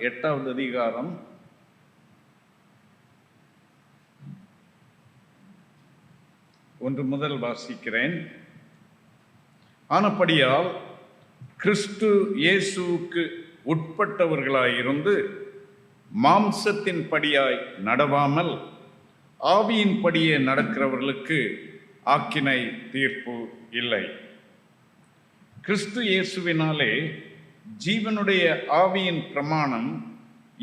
8வது அதிகாரம் 1 முதல் வாசிக்கிறேன். ஆனபடியால் கிறிஸ்து இயேசுவுக்கு உட்பட்டவர்களாயிருந்து மாம்சத்தின் படியாய் நடவாமல் ஆவியின் படியே நடக்கிறவர்களுக்கு ஆக்கினை தீர்ப்பு இல்லை. கிறிஸ்து இயேசுவினாலே ஜீவனுடைய ஆவியின் பிரமாணம்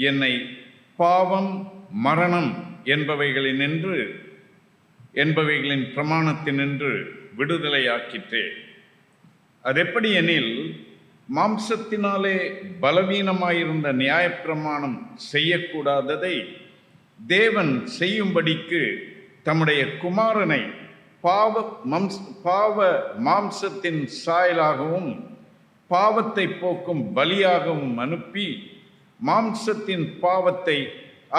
என்னை பாவம் மரணம் என்பவைகளின் பிரமாணத்தினின்று விடுதலையாக்கிற்றே. அதெப்படி எனில், மாம்சத்தினாலே பலவீனமாயிருந்த நியாயப்பிரமாணம் செய்யக்கூடாததை தேவன் செய்யும்படிக்கு தம்முடைய குமாரனை பாவ மாம்சத்தின் சாயலாகவும் பாவத்தை போக்கும் பலியாகவும் அனுப்பி மாம்சத்தின் பாவத்தை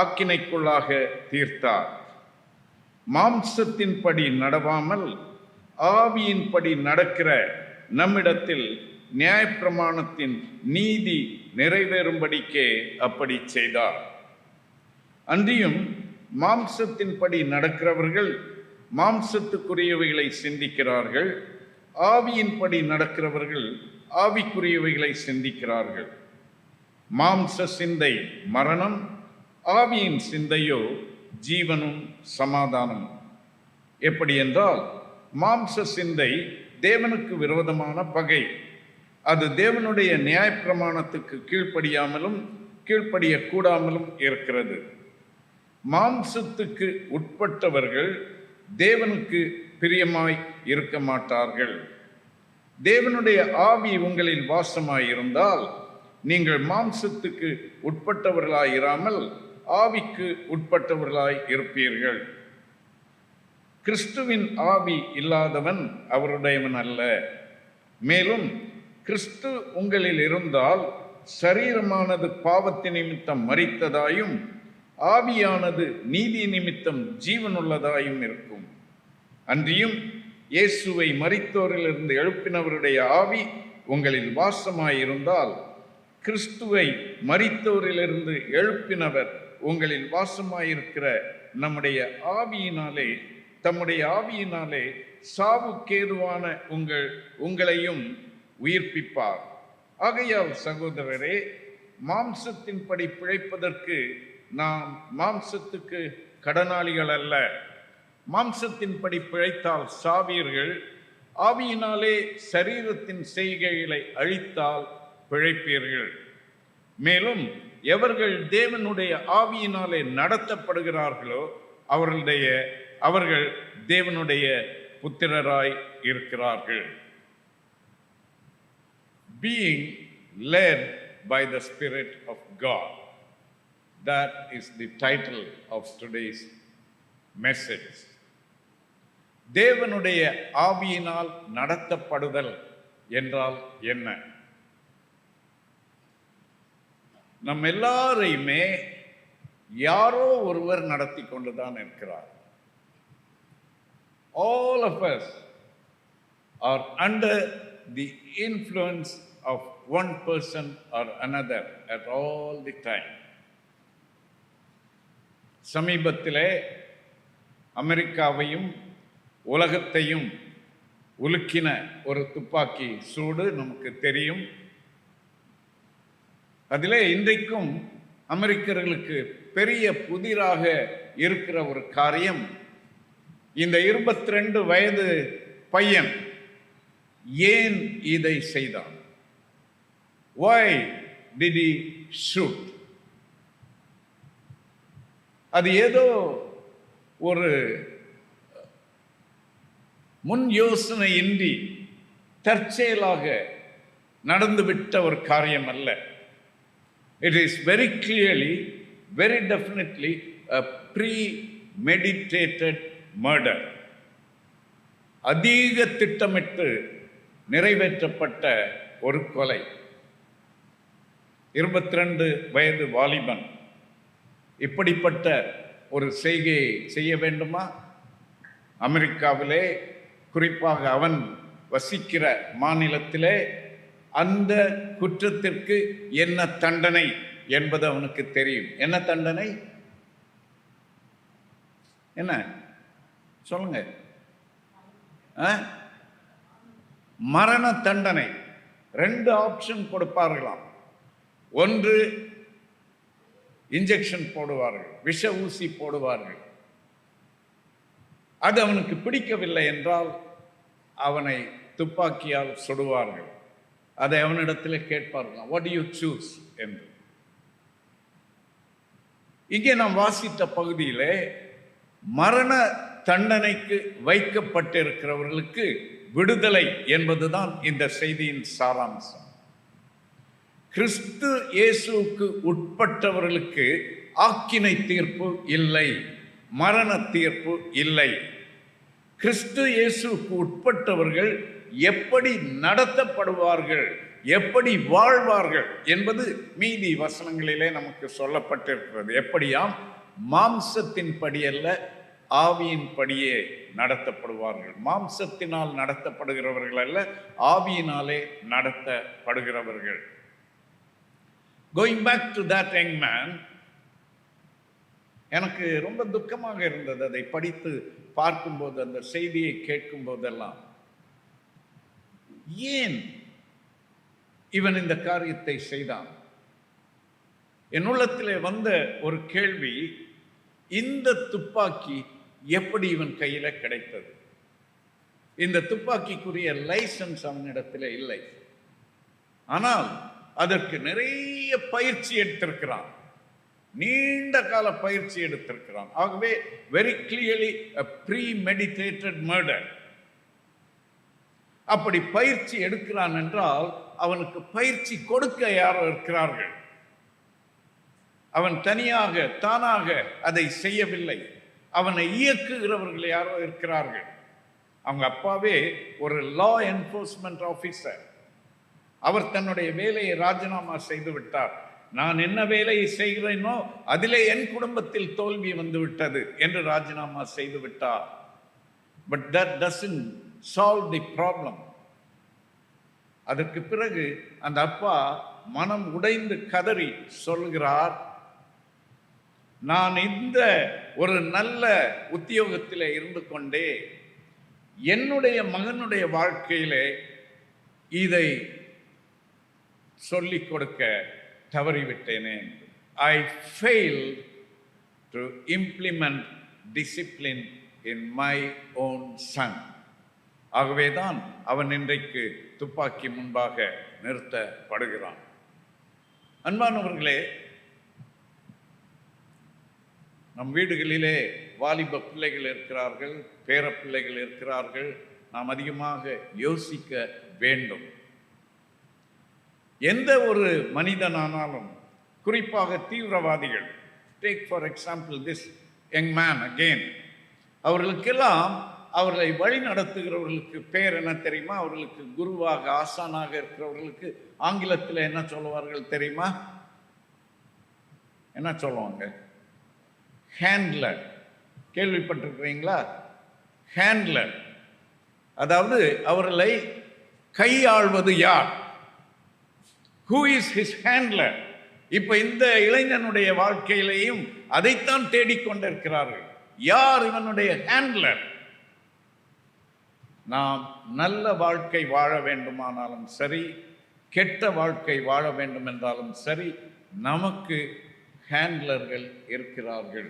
ஆக்கினைக்குள்ளாக தீர்த்தார். மாம்சத்தின்படி நடவாமல் ஆவியின்படி நடக்கிற நம்மிடத்தில் நியாயப்பிரமாணத்தின் நீதி நிறைவேறும்படிக்கே அப்படி செய்தார். அன்றியும் மாம்சத்தின்படி நடக்கிறவர்கள் மாம்சத்துக்குரியவைகளை சிந்திக்கிறார்கள், ஆவியின்படி நடக்கிறவர்கள் ஆவிக்குரியவைகளை சிந்திக்கிறார்கள். மாம்ச சிந்தை மரணம், ஆவியின் சிந்தையோ ஜீவனும் சமாதானம். எப்படி என்றால், மாம்ச சிந்தை தேவனுக்கு விரோதமான பகை. அது தேவனுடைய நியாயப்பிரமாணத்துக்கு கீழ்ப்படியக்கூடாமலும் இருக்கிறது. மாம்சத்துக்கு உட்பட்டவர்கள் தேவனுக்கு பிரியமாய் இருக்க மாட்டார்கள். தேவனுடைய ஆவி உங்களில் வாசமாயிருந்தால் நீங்கள் மாம்சத்துக்கு உட்பட்டவர்களாயிராமல் ஆவிக்கு உட்பட்டவர்களாய் இருப்பீர்கள். கிறிஸ்துவின் ஆவி இல்லாதவன் அவருடையவன் அல்ல. மேலும் கிறிஸ்து உங்களில் இருந்தால் சரீரமானது பாவத்தின் நிமித்தம் மரித்ததாயும் ஆவியானது நீதி நிமித்தம் ஜீவனுள்ளதாயும் இருக்கும். அன்றியும் இயேசுவை மரித்தோரிலிருந்து எழுப்பினவருடைய ஆவி உங்களில் வாசமாயிருந்தால் கிறிஸ்துவை மரித்தோரிலிருந்து எழுப்பினவர் உங்களில் வாசமாயிருக்கிற தம்முடைய ஆவியினாலே சாவுக்கேதுவான உங்களையும் உயிர்ப்பிப்பார். ஆகையால் சகோதரரே, மாம்சத்தின்படி பிழைப்பதற்கு நாம் மாம்சத்துக்கு கடனாளிகள் அல்ல. மாம்சத்தின்படி பிழைத்தால் சாவீர்கள், ஆவியினாலே சரீரத்தின் செய்கைகளை அழித்தால் பிழைப்பீர்கள். மேலும் எவர்கள் தேவனுடைய ஆவியினாலே நடத்தப்படுகிறார்களோ அவர்கள் தேவனுடைய புத்திரராய் இருக்கிறார்கள். Being led by the Spirit of God. That is the title of today's message. தேவனுடைய ஆவியினால் நடத்தப்படுதல் என்றால் என்ன? நம் எல்லாரையுமே யாரோ ஒருவர் நடத்தி கொண்டுதான் இருக்கிறார். All of us are under the influence of one person or another at all the time. சமீபத்திலே அமெரிக்காவையும் உலகத்தையும் உலுக்கின ஒரு துப்பாக்கி சூடு நமக்கு தெரியும். அதிலே இன்றைக்கும் அமெரிக்கர்களுக்கு பெரிய புதிராக இருக்கிற ஒரு காரியம், இந்த 22 வயது பையன் ஏன் இதை செய்தான்? Why did he shoot? அது ஏதோ ஒரு முன் யோசனையின்றி தற்செயலாக நடந்துவிட்ட ஒரு காரியம் அல்ல. It is very clearly, very definitely a premeditated murder. அதிக திட்டமிட்டு நிறைவேற்றப்பட்ட ஒரு கொலை. 22 வயது வாலிபன் இப்படிப்பட்ட ஒரு செய்கையை செய்ய வேண்டுமா? அமெரிக்காவிலே, குறிப்பாக அவன் வசிக்கிற மாநிலத்திலே அந்த குற்றத்திற்கு என்ன தண்டனை என்பது அவனுக்கு தெரியும். என்ன தண்டனை? என்ன சொல்லுங்க? மரண தண்டனை. 2 ஆப்ஷன் கொடுப்பார்களாம். ஒன்று இன்ஜெக்ஷன் போடுவார்கள், விஷ ஊசி போடுவார்கள். அது அவனுக்கு பிடிக்கவில்லை என்றால் அவனை துப்பாக்கியால் சுடுவார்கள். அதை அவனிடத்தில் கேட்பார்கள், வாட் டு யூ சூஸ் என்று. இங்கே நாம் வாசித்த பகுதியிலே மரண தண்டனைக்கு வைக்கப்பட்டிருக்கிறவர்களுக்கு விடுதலை என்பதுதான் இந்த செய்தியின் சாராம்சம். கிறிஸ்து இயேசுவுக்கு உட்பட்டவர்களுக்கு ஆக்கினை தீர்ப்பு இல்லை, மரண தீர்ப்பு இல்லை. கிறிஸ்து இயேசுவுக்கு உட்பட்டவர்கள் எப்படி நடத்தப்படுவார்கள், எப்படி வாழ்வார்கள் என்பது மீதி வசனங்களிலே நமக்கு சொல்லப்பட்டிருக்கிறது. எப்படியாம்? மாம்சத்தின் படி அல்ல, ஆவியின் படியே நடத்தப்படுவார்கள். மாம்சத்தினால் நடத்தப்படுகிறவர்கள் அல்ல, ஆவியினாலே நடத்தப்படுகிறவர்கள். Going back to that young man, எனக்கு ரொம்ப துக்கமாக இருந்தது அதை படித்து பார்க்கும்போது, அந்த செய்தியை கேட்கும் போதெல்லாம். ஏன் இவன் இந்த காரியத்தை செய்தான்? என் உள்ளத்திலே வந்த ஒரு கேள்வி, இந்த துப்பாக்கி எப்படி இவன் கையில கிடைத்தது? இந்த துப்பாக்கிக்குரிய லைசன்ஸ் அவனிடத்தில் இல்லை, ஆனால் அதற்கு நிறைய பயிற்சி எடுத்திருக்கிறான், நீண்ட கால பயிற்சி எடுத்திருக்கிறான். ஆகவே வெரி கிளியர்லி ப்ரீமெடிடேட்டட் மர்டர். அப்படி பயிற்சி எடுக்கிறான் என்றால் அவனுக்கு பயிற்சி கொடுக்க யாரோ இருக்கிறார்கள். அவன் தனியாக தானாக அதை செய்யவில்லை, அவனை இயக்குகிறவர்கள் யாரோ இருக்கிறார்கள். அவங்க அப்பாவே ஒரு லா என்ஃபோர்ஸ்மெண்ட் ஆஃபீஸர். அவர் தன்னுடைய வேலையை ராஜினாமா செய்து விட்டார். நான் என்ன வேலையை செய்கிறேனோ அதிலே என் குடும்பத்தில் தோல்வி வந்து விட்டது என்று ராஜினாமா செய்து விட்டார். But that doesn't solve the problem. அதற்கு பிறகு அந்த அப்பா மனம் உடைந்து கதறி சொல்கிறார், நான் இந்த ஒரு நல்ல உத்தியோகத்திலே இருந்து கொண்டே என்னுடைய மகனுடைய வாழ்க்கையிலே இதை சொல்லிக் கொடுக்க தவறிவிட்டேனே. I failed to implement discipline in my own son. ஆகவேதான் அவன் இன்றைக்கு துப்பாக்கி முன்பாக நிறுத்தப்படுகிறான். அன்பானவர்களே, நம் வீடுகளிலே வாலிப பிள்ளைகள் இருக்கிறார்கள், பேர பிள்ளைகள் இருக்கிறார்கள். நாம் அதிகமாக யோசிக்க வேண்டும். எந்த ஒரு மனிதனானாலும், குறிப்பாக தீவிரவாதிகள், take for example this young man again, அவர்களுக்கெல்லாம் அவர்களை வழி நடத்துகிறவர்களுக்கு பேர் என்ன தெரியுமா? அவர்களுக்கு குருவாக ஆசானாக இருக்கிறவர்களுக்கு ஆங்கிலத்தில் என்ன சொல்லுவார்கள் தெரியுமா? என்ன சொல்லுவாங்க? ஹேண்ட்லர். கேள்விப்பட்டிருக்கிறீங்களா? ஹேண்ட்லர். அதாவது அவர்களை கையாள்வது யார்? Who is his handler? இப்ப இந்த இளைஞனுடைய வாழ்க்கையிலேயும் அதைத்தான் தேடிக்கொண்டிருக்கிறார்கள். யார் இவனுடைய ஹேண்ட்லர்? நாம் நல்ல வாழ்க்கை வாழ வேண்டுமானாலும் சரி, கெட்ட வாழ்க்கை வாழ வேண்டும் என்றாலும் சரி, நமக்கு ஹேண்ட்லர்கள் இருக்கிறார்கள்.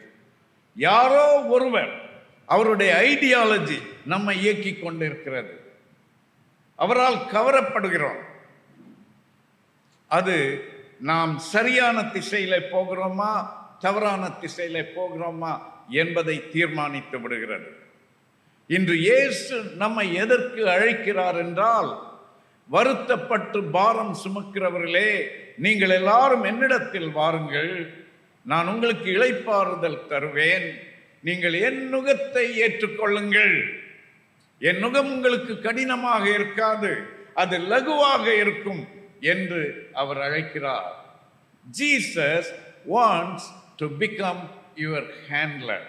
யாரோ ஒருவர், அவருடைய ஐடியாலஜி நம்மை இயக்கி கொண்டிருக்கிறது, அவரால் கவரப்படுகிறோம். அது நாம் சரியான திசையில போகிறோமா தவறான திசையில போகிறோமா என்பதை தீர்மானித்து விடுகிறது. இன்று இயேசு நம்மை எதற்கு அழைக்கிறார் என்றால், வருத்தப்பட்டு பாரம் சுமக்கிறவர்களே, நீங்கள் எல்லாரும் என்னிடத்தில் வாருங்கள், நான் உங்களுக்கு இளைப்பாறுதல் தருவேன். நீங்கள் என் நுகத்தை ஏற்றுக்கொள்ளுங்கள். என் நுகம் உங்களுக்கு கடினமாக இருக்காது, அது லகுவாக இருக்கும் என்று அவர் அழைக்கிறார். Jesus wants to become your handler.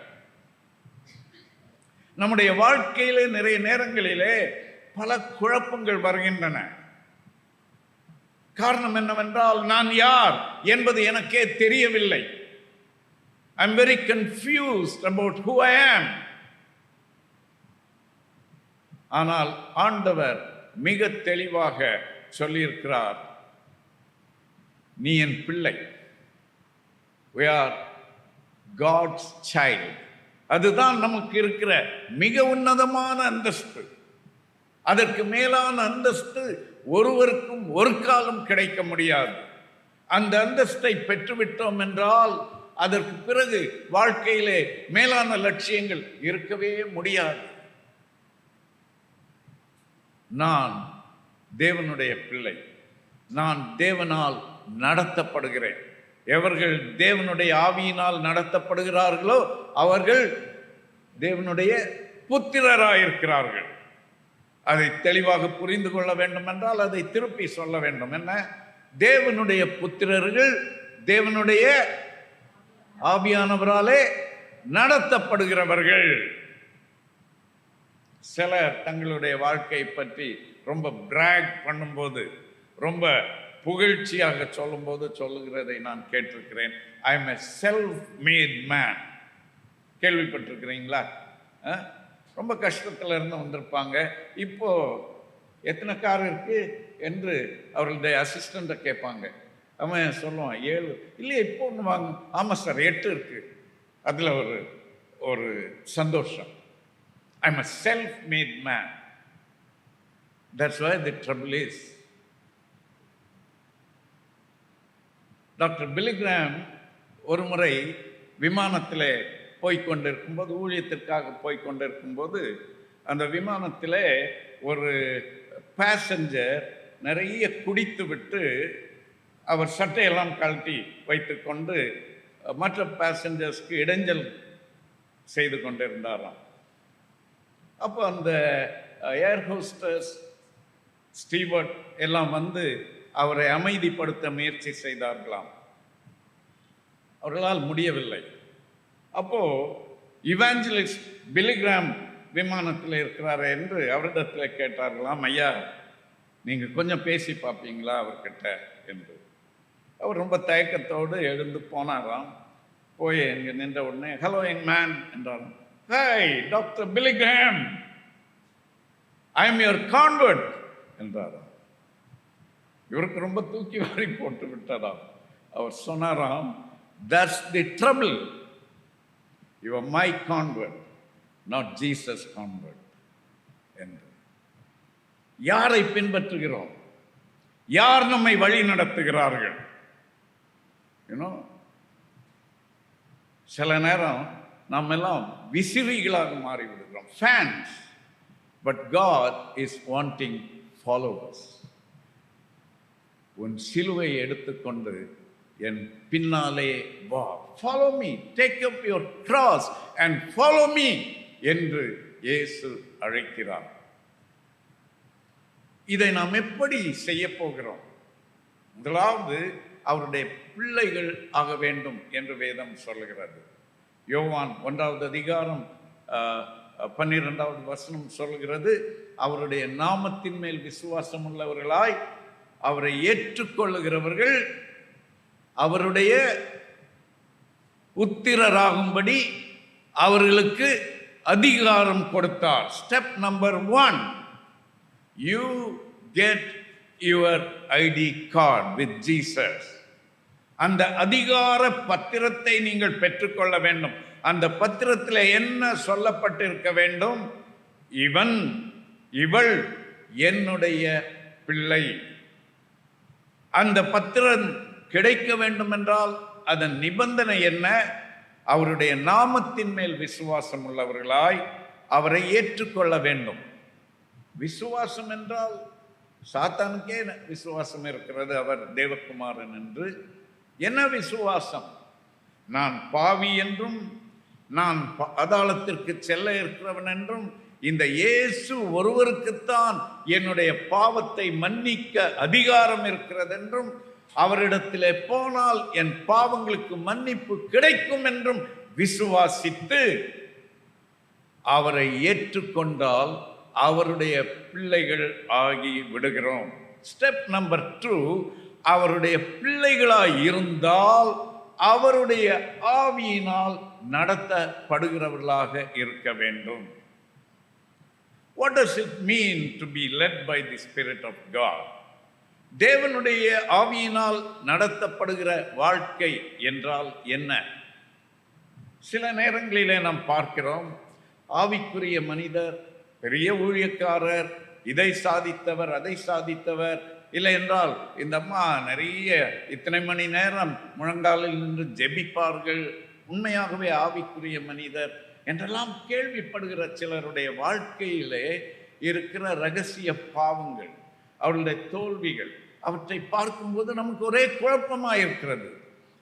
நம்முடைய வாழ்க்கையிலே நிறைய நேரங்களிலே பல குழப்பங்கள் வருகின்றன. காரணம் என்னவென்றால், நான் யார் என்பது எனக்கே தெரியவில்லை. I am very confused about who I am. ஆனால் ஆண்டவர் மிக தெளிவாக சொல்லியிருக்கிறார், நீ என் பிள்ளை. We are God's child. அதுதான் நமக்கு இருக்கிற மிக உன்னதமான அந்தஸ்து. அதற்கு மேலான அந்தஸ்து ஒருவருக்கும் ஒரு காலம் கிடைக்க முடியாது. அந்த அந்தஸ்தை பெற்றுவிட்டோம் என்றால் அதற்கு பிறகு வாழ்க்கையிலே மேலான லட்சியங்கள் இருக்கவே முடியாது. நான் தேவனுடைய பிள்ளை, நான் தேவனால் நடத்தப்படுகிறேன். எவர்கள் தேவனுடைய ஆவியினால் நடத்தப்படுகிறார்களோ அவர்கள் தேவனுடைய புத்திரராயிருக்கிறார்கள். அதை தெளிவாக புரிந்து கொள்ள வேண்டும் என்றால் அதை திருப்பி சொல்ல வேண்டும். என்ன? தேவனுடைய புத்திரர்கள் தேவனுடைய ஆவியானவராலே நடத்தப்படுகிறவர்கள். சிலர் தங்களுடைய வாழ்க்கையை பற்றி ரொம்ப பிராக் பண்ணும்போது, ரொம்ப புகழ்ச்சியாக சொல்லும்போது சொல்லுகிறதை நான் கேட்டிருக்கிறேன். I am a self made man. கேள்விப்பட்டிருக்கிறீங்களா? ரொம்ப கஷ்டத்தில் இருந்து வந்திருப்பாங்க. இப்போ எத்தனை கார் இருக்கு என்று அவர்களுடைய அசிஸ்டண்ட்டை கேட்பாங்க. அவன் சொல்லுவான் 7. இல்லையா இப்போ ஒன்று வாங்க. ஆமாம் சார் 8 இருக்கு. அதில் ஒரு சந்தோஷம். I am a self made man. That's why the trouble is. Doctor Billy Graham ஒரு முறை விமானத்தில் போய்கொண்டிருக்கும்போது, ஊழியத்திற்காக போய்கொண்டிருக்கும்போது, அந்த விமானத்தில் ஒரு பேசஞ்சர் நிறைய குடித்து விட்டு அவர் சட்டையெல்லாம் கழட்டி வைத்து கொண்டு மற்ற பேசஞ்சர்ஸ்க்கு இடைஞ்சல் செய்து கொண்டிருந்தாராம். அப்போ அந்த ஏர் ஹோஸ்டர்ஸ், ஸ்டீவர்ட் எல்லாம் வந்து அவரை அமைதிப்படுத்த முயற்சி செய்தார்களாம். அவர்களால் முடியவில்லை. அப்போ இவாஞ்சலிஸ்ட் பில்லி கிராம் விமானத்தில் இருக்கிறார் என்று அவரிடத்தில் கேட்டார்களாம், ஐயா நீங்கள் கொஞ்சம் பேசி பார்ப்பீங்களா அவர்கிட்ட என்று. அவர் ரொம்ப தயக்கத்தோடு எழுந்து போனாராம். போய் இங்கே நின்ற உடனே, ஹலோ யங் மேன் என்றாராம். Hi doctor Billy Graham, I am your convert என்றாராம். இவருக்கு ரொம்ப தூக்கி வாரி போட்டு விட்டாராம். அவர் சொன்னாராம், that's the trouble, you are my convert, not Jesus convert என்று. யாரை பின்பற்றுகிறோம்? யார் நம்மை வழி நடத்துகிறார்கள்? சில நேரம் நாம் எல்லாம் விசிறிகளாக மாறிவிடுகிறோம், fans. But God is wanting followers. உன் சிலுவை எடுத்துக்கொண்டு என் பின்னாலே வா, follow me, take up your cross and follow me என்று இயேசு அழைக்கிறார். இதை நாம் எப்படி செய்ய போகிறோம்? முதலாவது அவருடைய பிள்ளைகள் ஆக வேண்டும் என்று வேதம் சொல்லுகிறது. யோவான் 1வது அதிகாரம் 12வது வசனம் சொல்கிறது, அவருடைய நாமத்தின் மேல் விசுவாசம் உள்ளவர்களாய் அவரை ஏற்றுக்கொள்ளுகிறவர்கள் அவருடைய புத்திரராகும்படி அவர்களுக்கு அதிகாரம் கொடுத்தார். Step number 1, you get your ID card with Jesus. அந்த அதிகார பத்திரத்தை நீங்கள் பெற்றுக்கொள்ள வேண்டும். அந்த பத்திரத்தில் என்ன சொல்லப்பட்டிருக்க வேண்டும்? இவன், இவள் என்னுடைய பிள்ளை. அந்த பத்திரம் கிடைக்க வேண்டும் என்றால் அதன் நிபந்தனை என்ன? அவருடைய நாமத்தின் மேல் விசுவாசம் உள்ளவர்களாய் அவரை ஏற்றுக்கொள்ள வேண்டும். விசுவாசம் என்றால் சாத்தானுக்கே விசுவாசம் இருக்கிறது, அவர் தேவகுமாரன் என்று. என்ன விசுவாசம்? நான் பாவி என்றும் நான் பாதாளத்திற்கு செல்ல இருக்கிறவன் என்றும் இந்த இயேசு ஒருவருக்குத்தான் என்னுடைய பாவத்தை மன்னிக்க அதிகாரம் இருக்கிறது என்றும், அவரிடத்திலே போனால் என் பாவங்களுக்கு மன்னிப்பு கிடைக்கும் என்றும் விசுவாசித்து அவரை ஏற்றுக்கொண்டால் அவருடைய பிள்ளைகள் ஆகி விடுகிறோம். ஸ்டெப் நம்பர் 2, அவருடைய பிள்ளைகளாய் இருந்தால் அவருடைய ஆவியினால் நடத்தப்படுகிறவர்களாக இருக்க வேண்டும். What does it mean to be led by the Spirit of God? தேவனுடைய ஆவியினால் நடத்தப்படுகிற வாழ்க்கை என்றால் என்ன? சில நேரங்களிலே நாம் பார்க்கிறோம், ஆவிக்குரிய மனிதர், பெரிய ஊழியக்காரர், இதை சாதித்தவர், அதை சாதித்தவர், இல்லை என்றால் இந்த அம்மா நிறைய இத்தனை மணி நேரம் முழங்காலில் நின்று ஜெபிப்பார்கள், உண்மையாகவே ஆவிக்குரிய மனிதர் என்றெல்லாம் கேள்விப்படுகிற சிலருடைய வாழ்க்கையிலே இருக்கிற ரகசிய பாவங்கள், அவருடைய தோல்விகள், அவற்றை பார்க்கும்போது நமக்கு ஒரே குழப்பமாக இருக்கிறது.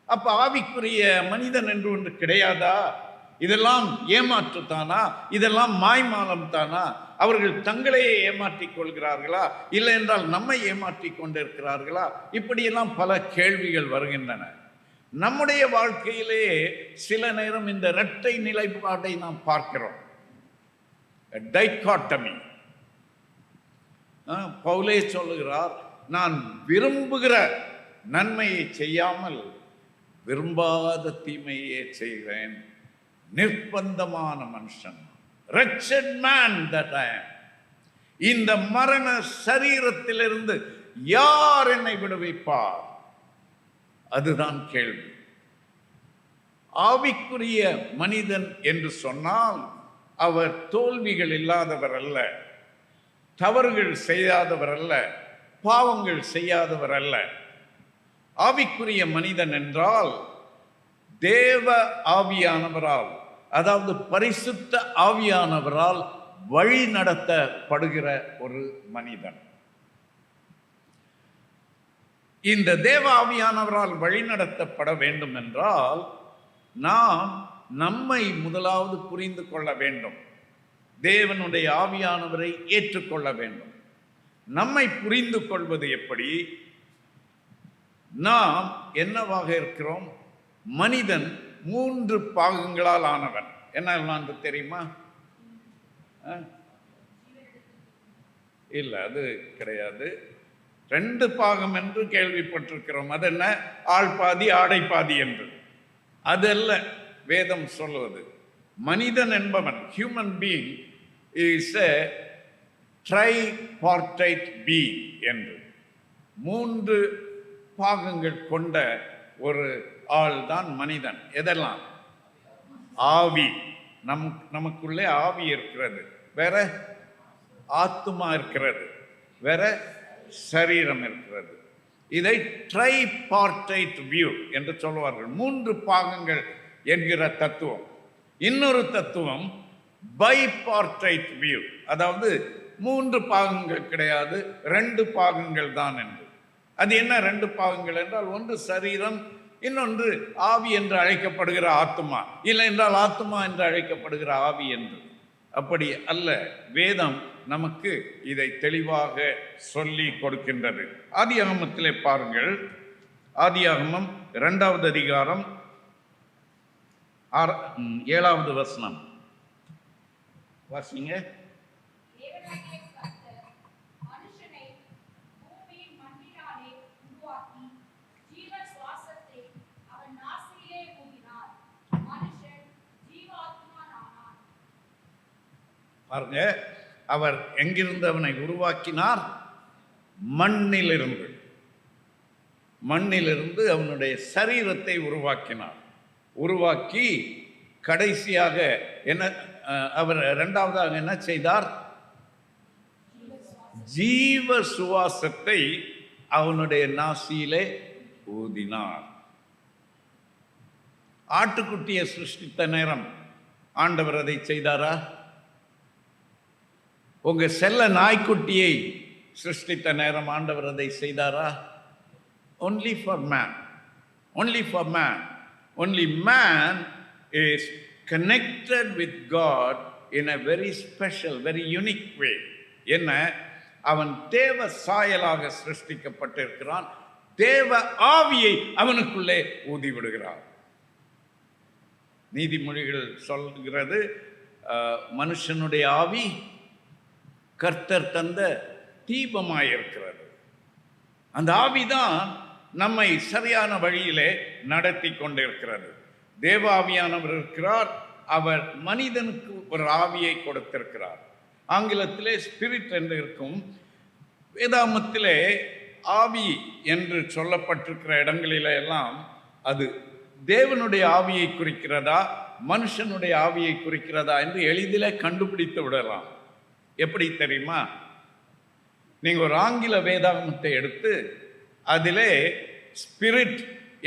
அப்ப ஆவிக்குரிய மனிதன் என்று ஒன்று கிடையாதா? இதெல்லாம் ஏமாற்றுத்தானா? இதெல்லாம் மாய்மாலம் தானா? அவர்கள் தங்களையே ஏமாற்றிக் கொள்கிறார்களா, இல்லை என்றால் நம்மை ஏமாற்றிக் கொண்டிருக்கிறார்களா? இப்படியெல்லாம் பல கேள்விகள் வருகின்றன. நம்முடைய வாழ்க்கையிலே சில நேரம் இந்த இரட்டை நிலைப்பாட்டை நாம் பார்க்கிறோம். டைகாட்டமி. பவுலே சொல்லுகிறார், நான் விரும்புகிற நன்மையை செய்யாமல் விரும்பாத தீமையே செய்கிறேன். நிர்பந்தமான மனுஷன், wretched man that I am. இந்த மரண சரீரத்திலிருந்து யார் என்னை விடுவிப்பார்? அதுதான் கேள்வி. ஆவிக்குரிய மனிதன் என்று சொன்னால் அவர் தோல்விகள் இல்லாதவர் அல்ல, தவறுகள் செய்யாதவர் அல்ல, பாவங்கள் செய்யாதவர் அல்ல. ஆவிக்குரிய மனிதன் என்றால் தேவ ஆவியானவரால், அதாவது பரிசுத்த ஆவியானவரால் வழி நடத்தப்படுகிற ஒரு மனிதன். இந்த தேவ ஆவியானவரால் வழிநடத்தப்பட வேண்டும் என்றால் நாம் நம்மை முதலாவது புரிந்து கொள்ள வேண்டும். தேவனுடைய ஆவியானவரை ஏற்றுக்கொள்ள வேண்டும். நம்மை புரிந்து கொள்வது எப்படி? நாம் என்னவாக இருக்கிறோம்? மனிதன் 3 பாகங்களால் ஆனவன். என்ன தெரியுமா? இல்லை, அது கிடையாது. 2 பாகம் என்று கேள்விப்பட்டிருக்கிறோம். அது என்ன? ஆள் பாதி ஆடை பாதி என்று. அதல்ல வேதம் சொல்வது. மனிதன் என்பவன், human being is a tripartite being என்று 3 பாகங்கள் கொண்ட ஒரு ஆள் தான் மனிதன். எதெல்லாம்? ஆவி, நமக்குள்ளே ஆவி இருக்கிறது, வேற ஆத்துமா இருக்கிறது, வேற சரீரம் இருக்கிறது. இதை ட்ரைபார்டைட் வியூ என்று சொல்வார்கள். 3 பாகங்கள் என்கிற தத்துவம். இன்னொரு தத்துவம் பைபார்டைட் வியூ, அதாவது 3 பாகங்கள் கிடையாது, 2 பாகங்கள் தான் என்று. அது என்ன 2 பாகங்கள் என்றால், ஒன்று சரீரம், இன்னொன்று ஆவி என்று அழைக்கப்படுகிற ஆத்துமா, இல்லை என்றால் ஆத்துமா என்று அழைக்கப்படுகிற ஆவி என்று. அப்படி அல்ல, வேதம் நமக்கு இதை தெளிவாக சொல்லி கொடுக்கின்றது. ஆதியாகமத்திலே பாருங்கள், ஆதியாகமம் 2வது அதிகாரம் 7வது வசனம் வாசிங்க. பாருங்க, அவர் எங்கிருந்து அவனை உருவாக்கினார்? மண்ணிலிருந்து. மண்ணிலிருந்து அவனுடைய சரீரத்தை உருவாக்கினார். உருவாக்கி கடைசியாக என்ன அவர் 2வதாக என்ன செய்தார்? ஜீவ சுவாசத்தை அவனுடைய நாசியிலே ஊதினார். ஆட்டுக்குட்டியை சிருஷ்டித்த நேரம் ஆண்டவர் அதை செய்தாரா? உங்க செல்ல நாய்க்குட்டியை சிருஷ்டித்த நேரம் ஆண்டவர் அதை செய்தாரா? Only for man. Only for man. Only man is connected with God in a very special, very unique way. என்ன? அவன் தேவ சாயலாக சிருஷ்டிக்கப்பட்டிருக்கிறான். தேவ ஆவியை அவனுக்குள்ளே ஊதி விடுகிறார். நீதிமொழிகள் சொல்கிறது, மனுஷனுடைய ஆவி கர்த்தர் தந்த தீபமாயிருக்கிறது. அந்த ஆவிதான் நம்மை சரியான வழியிலே நடத்தி கொண்டிருக்கிறது. தேவ ஆவியானவர் இருக்கிறார். அவர் மனிதனுக்கு ஒரு ஆவியை கொடுத்திருக்கிறார். ஆங்கிலத்திலே ஸ்பிரிட் என்று இருக்கும். வேதாமத்திலே ஆவி என்று சொல்லப்பட்டிருக்கிற இடங்களிலே எல்லாம் அது தேவனுடைய ஆவியை குறிக்கிறதா மனுஷனுடைய ஆவியை குறிக்கிறதா என்று எளிதிலே கண்டுபிடித்து விடலாம். எப்படி தெரியுமா? நீங்க ஒரு ஆங்கில வேதாகமத்தை எடுத்து அதிலே ஸ்பிரிட்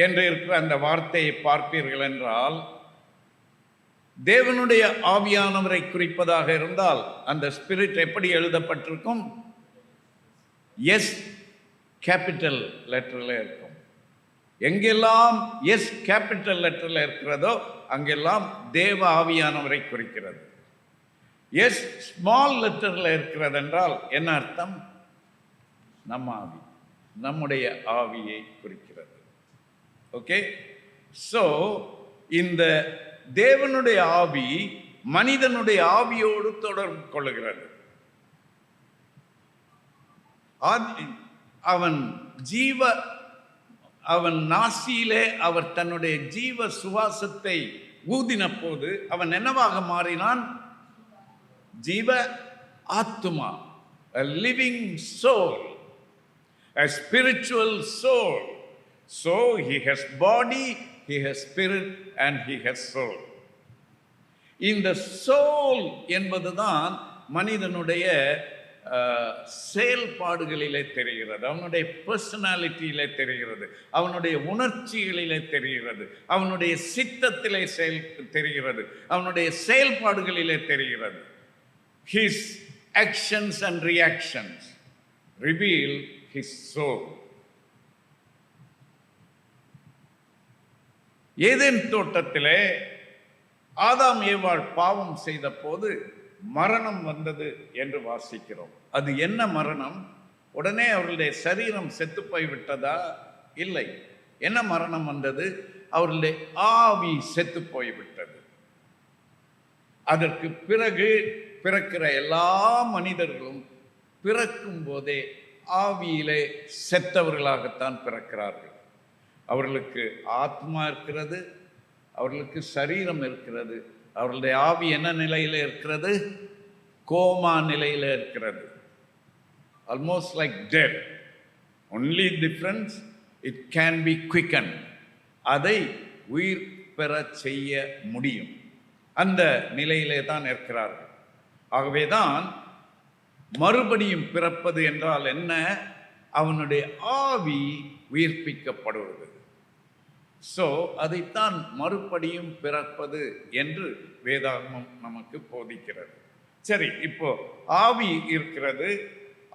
என்று இருக்கிற அந்த வார்த்தையை பார்ப்பீர்கள் என்றால், தேவனுடைய ஆவியானவரை குறிப்பதாக இருந்தால் அந்த ஸ்பிரிட் எப்படி எழுதப்பட்டிருக்கும்? எஸ் கேபிட்டல் லெட்டரில் இருக்கும். எங்கெல்லாம் எஸ் கேபிட்டல் லெட்டரில் இருக்கிறதோ அங்கெல்லாம் தேவ ஆவியானவரை குறிக்கிறது. எஸ் ஸ்மால் லெட்டரில் இருக்கிறது என்றால் என்ன அர்த்தம்? நம்ம ஆவி, நம்முடைய ஆவியை குறிக்கிறது. ஓகே, ஸோ இந்த தேவனுடைய ஆவி மனிதனுடைய ஆவியோடு தொடர்பு கொள்ளுகிறது. அவன் நாசியிலே அவர் தன்னுடைய ஜீவ சுவாசத்தை ஊதின போது அவன் என்னவாக மாறினான்? ஜீவ ஆத்துமா, a living soul, a spiritual soul. So he has body, he has spirit and he has soul. இந்த soul என்பதுதான் மனிதனுடைய செயல்பாடுகளிலே தெரிகிறது, அவனுடைய பர்சனாலிட்டியிலே தெரிகிறது, அவனுடைய உணர்ச்சிகளிலே தெரிகிறது, அவனுடைய சித்தத்திலே தெரிகிறது, அவனுடைய செயல்பாடுகளிலே தெரிகிறது. His actions and reactions reveal his soul. Eden தோட்டத்திலே ஆதாம் ஏவாள் பாவம் செய்த போது மரணம் வந்தது என்று வாசிக்கிறோம். அது என்ன மரணம்? உடனே அவர்களுடைய சரீரம் செத்து போய்விட்டதா? இல்லை. என்ன மரணம் வந்தது? அவர்களுடைய ஆவி செத்து போய்விட்டது. அதற்கு பிறகு பிறக்கிற எல்லா மனிதர்களும் பிறக்கும் போதே ஆவியிலே செத்தவர்களாகத்தான் பிறக்கிறார்கள். அவர்களுக்கு ஆத்மா இருக்கிறது, அவர்களுக்கு சரீரம் இருக்கிறது. அவர்களுடைய ஆவி என்ன நிலையில் இருக்கிறது? கோமா நிலையில் இருக்கிறது. Almost like dead. Only difference, it can be quicken. அதை உயிர் பெற செய்ய முடியும். அந்த நிலையிலே தான் இருக்கிறார்கள். ஆகவேதான் மறுபடியும் பிறப்பது என்றால் என்ன? அவனுடைய ஆவி உயிர்ப்பிக்கப்படுவது. ஸோ அதைத்தான் மறுபடியும் பிறப்பது என்று வேதாகமம் நமக்கு போதிக்கிறது. சரி, இப்போ ஆவி இருக்கிறது,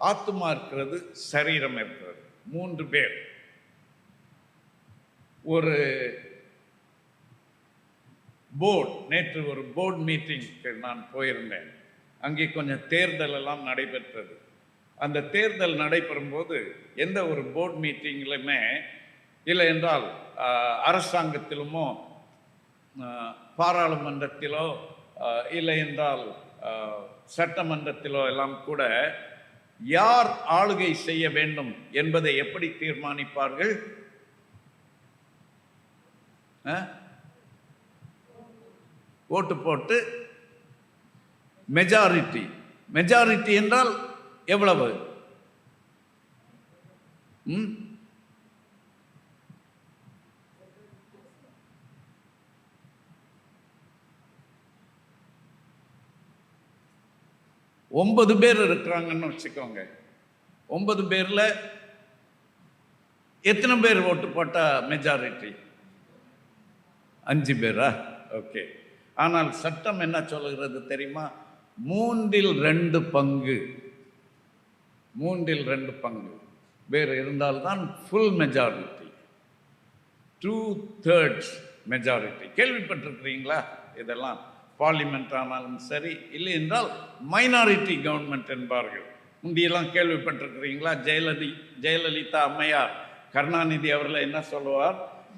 ஆத்துமா இருக்கிறது, சரீரம் இருக்கிறது. 3 பேர். ஒரு போர்டு, நேற்று ஒரு போர்டு மீட்டிங்க்கு நான் போயிருந்தேன். அங்கே கொஞ்சம் தேர்தல் எல்லாம் நடைபெற்றது. அந்த தேர்தல் நடைபெறும் போது எந்த ஒரு போர்டு மீட்டிங்லையுமே இல்லை என்றால் அரசாங்கத்திலுமோ பாராளுமன்றத்திலோ இல்லை என்றால் சட்டமன்றத்திலோ எல்லாம் கூட யார் ஆளுகை செய்ய வேண்டும் என்பதை எப்படி தீர்மானிப்பார்கள்? ஓட்டு போட்டு மெஜாரிட்டி. மெஜாரிட்டி என்றால் எவ்வளவு? 9 பேர் இருக்கிறாங்கன்னு வச்சுக்கோங்க. 9 பேர்ல எத்தனை பேர் ஓட்டு போட்டா மெஜாரிட்டி? 5 பேரா? ஓகே. ஆனால் சட்டம் என்ன சொல்லுகிறது தெரியுமா? 3/2 பங்கு. 3/2 பங்கு பேர் இருந்தால்தான் ஃபுல் மெஜாரிட்டி. 2/3 மெஜாரிட்டி. கேள்விப்பட்டிருக்கிறீங்களா? இதெல்லாம் பார்லிமெண்ட் ஆனாலும் சரி, இல்லை என்றால் மைனாரிட்டி கவர்மெண்ட் என்பார்கள். முந்தியெல்லாம் கேள்விப்பட்டிருக்கிறீங்களா? ஜெயலலிதா அம்மையார், கருணாநிதி அவர்கள் என்ன சொல்லுவார்?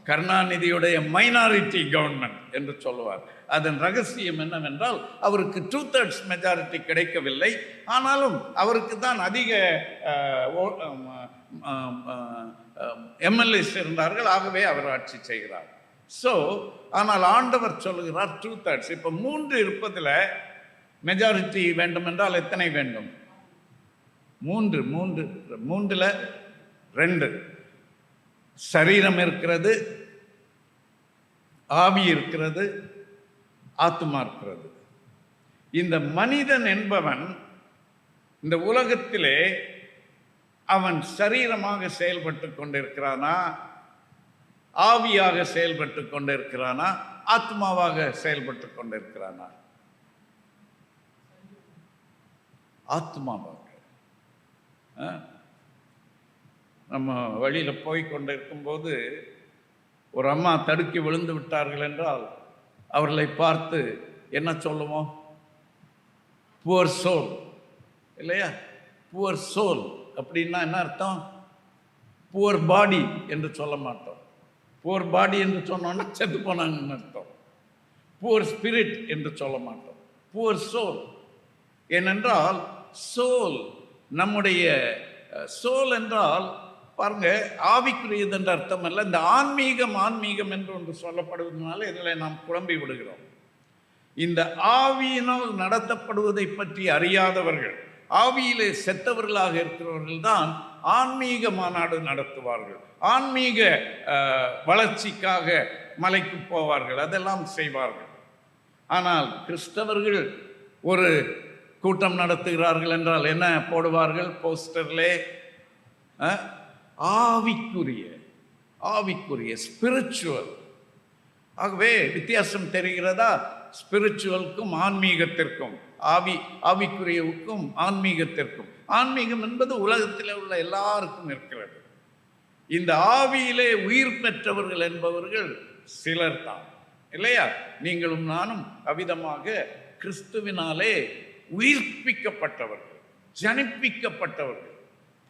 கருணாநிதியுடைய மைனாரிட்டி கவர்மெண்ட் என்று சொல்லுவார். அதன் ரகசியம் என்னவென்றால், அவருக்கு 2/3 மெஜாரிட்டி கிடைக்கவில்லை. ஆனாலும் அவருக்கு தான் அதிக எம்எல்ஏஸ் இருந்தார்கள். ஆகவே அவர் ஆட்சி செய்கிறார். ஸோ ஆனால் ஆண்டவர் சொல்லுகிறார் 2/3. இப்போ 3 இருப்பதில் மெஜாரிட்டி வேண்டும் என்றால் எத்தனை வேண்டும்? 3. 3ல் 2. சரீரம் இருக்கிறது, ஆவி இருக்கிறது, ஆத்மா இருக்கிறது. இந்த மனிதன் என்பவன் இந்த உலகத்திலே அவன் சரீரமாக செயல்பட்டு கொண்டிருக்கிறானா, ஆவியாக செயல்பட்டு கொண்டிருக்கிறானா, ஆத்மாவாக செயல்பட்டு கொண்டிருக்கிறானா? ஆத்மாவாக. நம்ம வழியில் போய் கொண்டிருக்கும் போது ஒரு அம்மா தடுக்கி விழுந்து விட்டார்கள் என்றால் அவர்களை பார்த்து என்ன சொல்லுவோம்? புவர் சோல், இல்லையா? புவர் சோல் அப்படின்னா என்ன அர்த்தம்? புவர் பாடி என்று சொல்ல மாட்டோம். புவர் பாடி என்று சொன்னோன்னா செத்து போனாங்கன்னு அர்த்தம். புவர் ஸ்பிரிட் என்று சொல்ல மாட்டோம். Poor soul. ஏனென்றால் சோல், நம்முடைய சோல் என்றால் பாருங்க, ஆவிக்குரியது என்ற அர்த்தம் அல்ல. இந்த ஆன்மீகம் என்று ஒன்று சொல்லப்படுவதனால இதில் நாம் குழம்பி விடுகிறோம். இந்த ஆவியினால் நடத்தப்படுவதை பற்றி அறியாதவர்கள், ஆவியிலே செத்தவர்களாக இருக்கிறவர்கள் தான் ஆன்மீக மாநாடு நடத்துவார்கள், ஆன்மீக வளர்ச்சிக்காக மலைக்கு போவார்கள், அதெல்லாம் செய்வார்கள். ஆனால் கிறிஸ்தவர்கள் ஒரு கூட்டம் நடத்துகிறார்கள் என்றால் என்ன போடுவார்கள் போஸ்டர்லே? ஆவிக்குரிய ஸ்பிரிச்சுவல். ஆகவே வித்தியாசம் தெரிகிறதா? ஸ்பிரிச்சுவலுக்கும் ஆன்மீகத்திற்கும், ஆவிக்குரியவுக்கும் ஆன்மீகத்திற்கும். ஆன்மீகம் என்பது உலகத்தில் உள்ள எல்லாருக்கும் இருக்கிறது. இந்த ஆவியிலே உயிர் பெற்றவர்கள் என்பவர்கள் சிலர் தான், இல்லையா? நீங்களும் நானும் அவ்விதமாக கிறிஸ்துவினாலே உயிர்ப்பிக்கப்பட்டவர்கள், ஜனிப்பிக்கப்பட்டவர்கள்.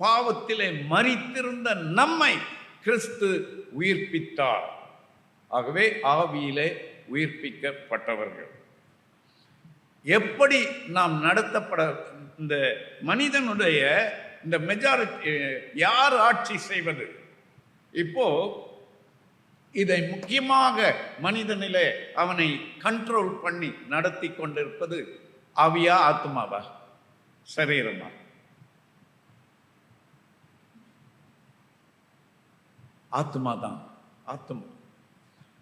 பாவத்திலே மரித்திருந்த நம்மை கிறிஸ்து உயிர்ப்பித்தார். ஆகவே ஆவியிலே உயிர்ப்பிக்கப்பட்டவர்கள். எப்படி நாம் நடத்தப்பட, இந்த மனிதனுடைய இந்த மெஜாரிட்டி யார் ஆட்சி செய்வது? இப்போ இதை முக்கியமாக மனிதனிலே அவனை கண்ட்ரோல் பண்ணி நடத்தி கொண்டிருப்பது ஆவியா, ஆத்மாவா, சரீரமா? ஆத்மா தான். ஆத்மா.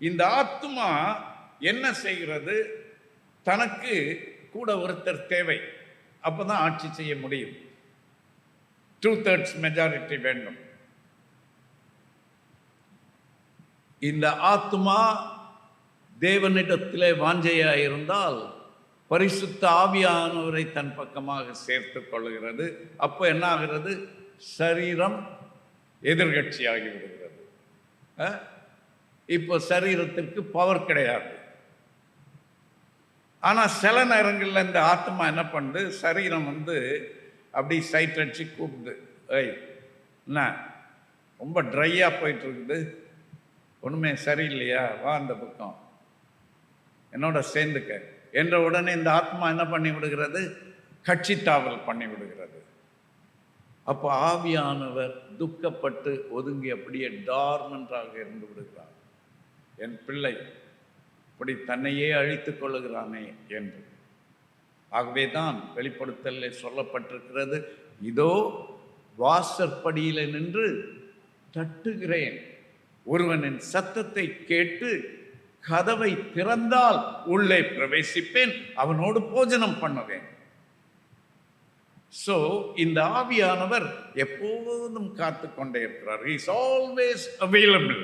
இந்த ஆத்மா என்ன செய்கிறது? தனக்கு கூட ஒருத்தர் தேவை, அப்பதான் ஆட்சி செய்ய முடியும். 2/3 மெஜாரிட்டி வேண்டும். இந்த ஆத்மா தேவனிடத்திலே வாஞ்சையாக இருந்தால் பரிசுத்த ஆவியானவரை தன் பக்கமாக சேர்த்து கொள்ளுகிறது. அப்போ என்ன ஆகிறது? சரீரம் எதிர்கட்சியாகி விடுகிறது. இப்போ சரீரத்திற்கு பவர் கிடையாது. ஆனால் சில நேரங்களில் இந்த ஆத்மா என்ன பண்ணுது? சரீரம் அப்படி சைட் அடிச்சு கூப்பிடுது, ஏய் என்ன ரொம்ப ட்ரையாக போயிட்டு இருக்குது, ஒன்றுமே சரியில்லையா, வா அந்த பக்கம் என்னோட சேர்ந்துக்க என்ற உடனே இந்த ஆத்மா என்ன பண்ணி விடுகிறது? கட்சி தாவல் பண்ணி விடுகிறது. அப்போ ஆவியானவர் துக்கப்பட்டு ஒதுங்கி அப்படியே டார்மென்றாக இருந்து விடுகிறார். என் பிள்ளை இப்படி தன்னையே அழித்துக் கொள்ளுகிறானே என்று. ஆகவே தான் வெளிப்படுத்தலே சொல்லப்பட்டிருக்கிறது, இதோ வாசற்படியில் நின்று தட்டுகிறேன், ஒருவனின் சத்தத்தை கேட்டு கதவை திறந்தால் உள்ளே பிரவேசிப்பேன், அவனோடு போஜனம் பண்ணுவேன். So இந்த ஆவியானவர் எப்போதும் காத்து கொண்டே இருக்கிறார். He is always available.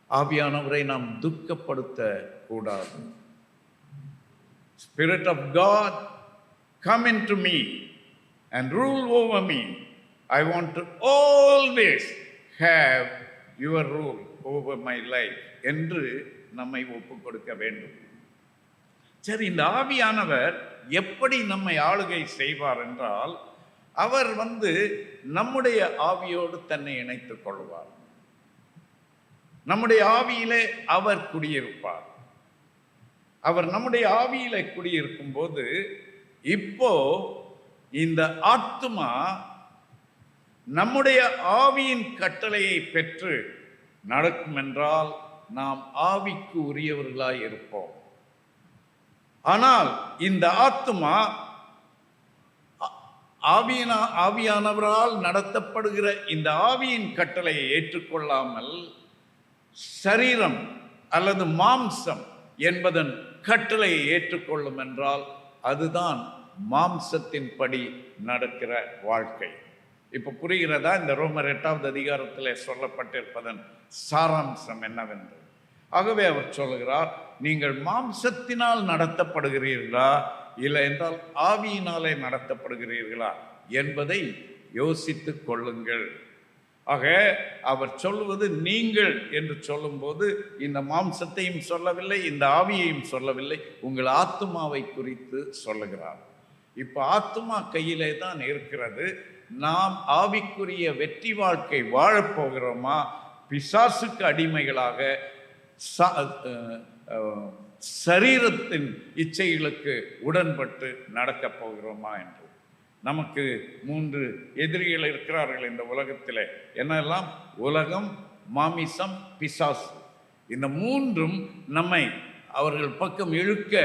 ஆவியானவரை நாம் துக்கப்படுத்த கூடாது. Spirit of God, come into me and rule over me. I want to always have your rule over my life என்று நம்மை ஒப்புக் கொடுக்க வேண்டும். சரி, இந்த ஆவியானவர் எப்படி நம்மை ஆளுகை செய்வார் என்றால், அவர் நம்முடைய ஆவியோடு தன்னை இணைத்துக் கொள்வார். நம்முடைய ஆவியிலே அவர் குடியிருப்பார். அவர் நம்முடைய ஆவியிலே குடியிருக்கும் போது இப்போ இந்த ஆத்துமா நம்முடைய ஆவியின் கட்டளையை பெற்று நடக்கும் என்றால் நாம் ஆவிக்கு உரியவர்களாய் இருப்போம். ஆனால் இந்த ஆத்துமா ஆவியானவரால் நடத்தப்படுகிற இந்த ஆவியின் கட்டளையை ஏற்றுக்கொள்ளாமல் சரீரம் அல்லது மாம்சம் என்பதன் கட்டளையை ஏற்றுக்கொள்ளும் என்றால் அதுதான் மாம்சத்தின் படி நடக்கிற வாழ்க்கை. இப்ப புரிகிறதா? இந்த ரோமர் 8வது அதிகாரத்தில் சொல்லப்பட்டிருப்பதன் சாராம்சம் என்னவென்று. ஆகவே அவர் சொல்லுகிறார், நீங்கள் மாம்சத்தினால் நடத்தப்படுகிறீர்களா இல்லை என்றால் ஆவியினாலே நடத்தப்படுகிறீர்களா என்பதை யோசித்துக் கொள்ளுங்கள். ஆக அவர் சொல்லுவது நீங்கள் என்று சொல்லும்போது இந்த மாம்சத்தையும் சொல்லவில்லை, இந்த ஆவியையும் சொல்லவில்லை, உங்கள் ஆத்துமாவை குறித்து சொல்லுகிறார். இப்ப ஆத்துமா கையிலே தான் இருக்கிறது. நாம் ஆவிக்குரிய வெற்றி வாழ்க்கை வாழப்போகிறோமா, பிசாசுக்கு அடிமைகளாக சரீரத்தின் இச்சைகளுக்கு உடன்பட்டு நடக்கப் போகிறோமா என்று. நமக்கு 3 எதிரிகள் இருக்கிறார்கள் இந்த உலகத்தில். என்னெல்லாம்? உலகம், மாமிசம், பிசாசு. இந்த 3ம் நம்மை அவர்கள் பக்கம் இழுக்க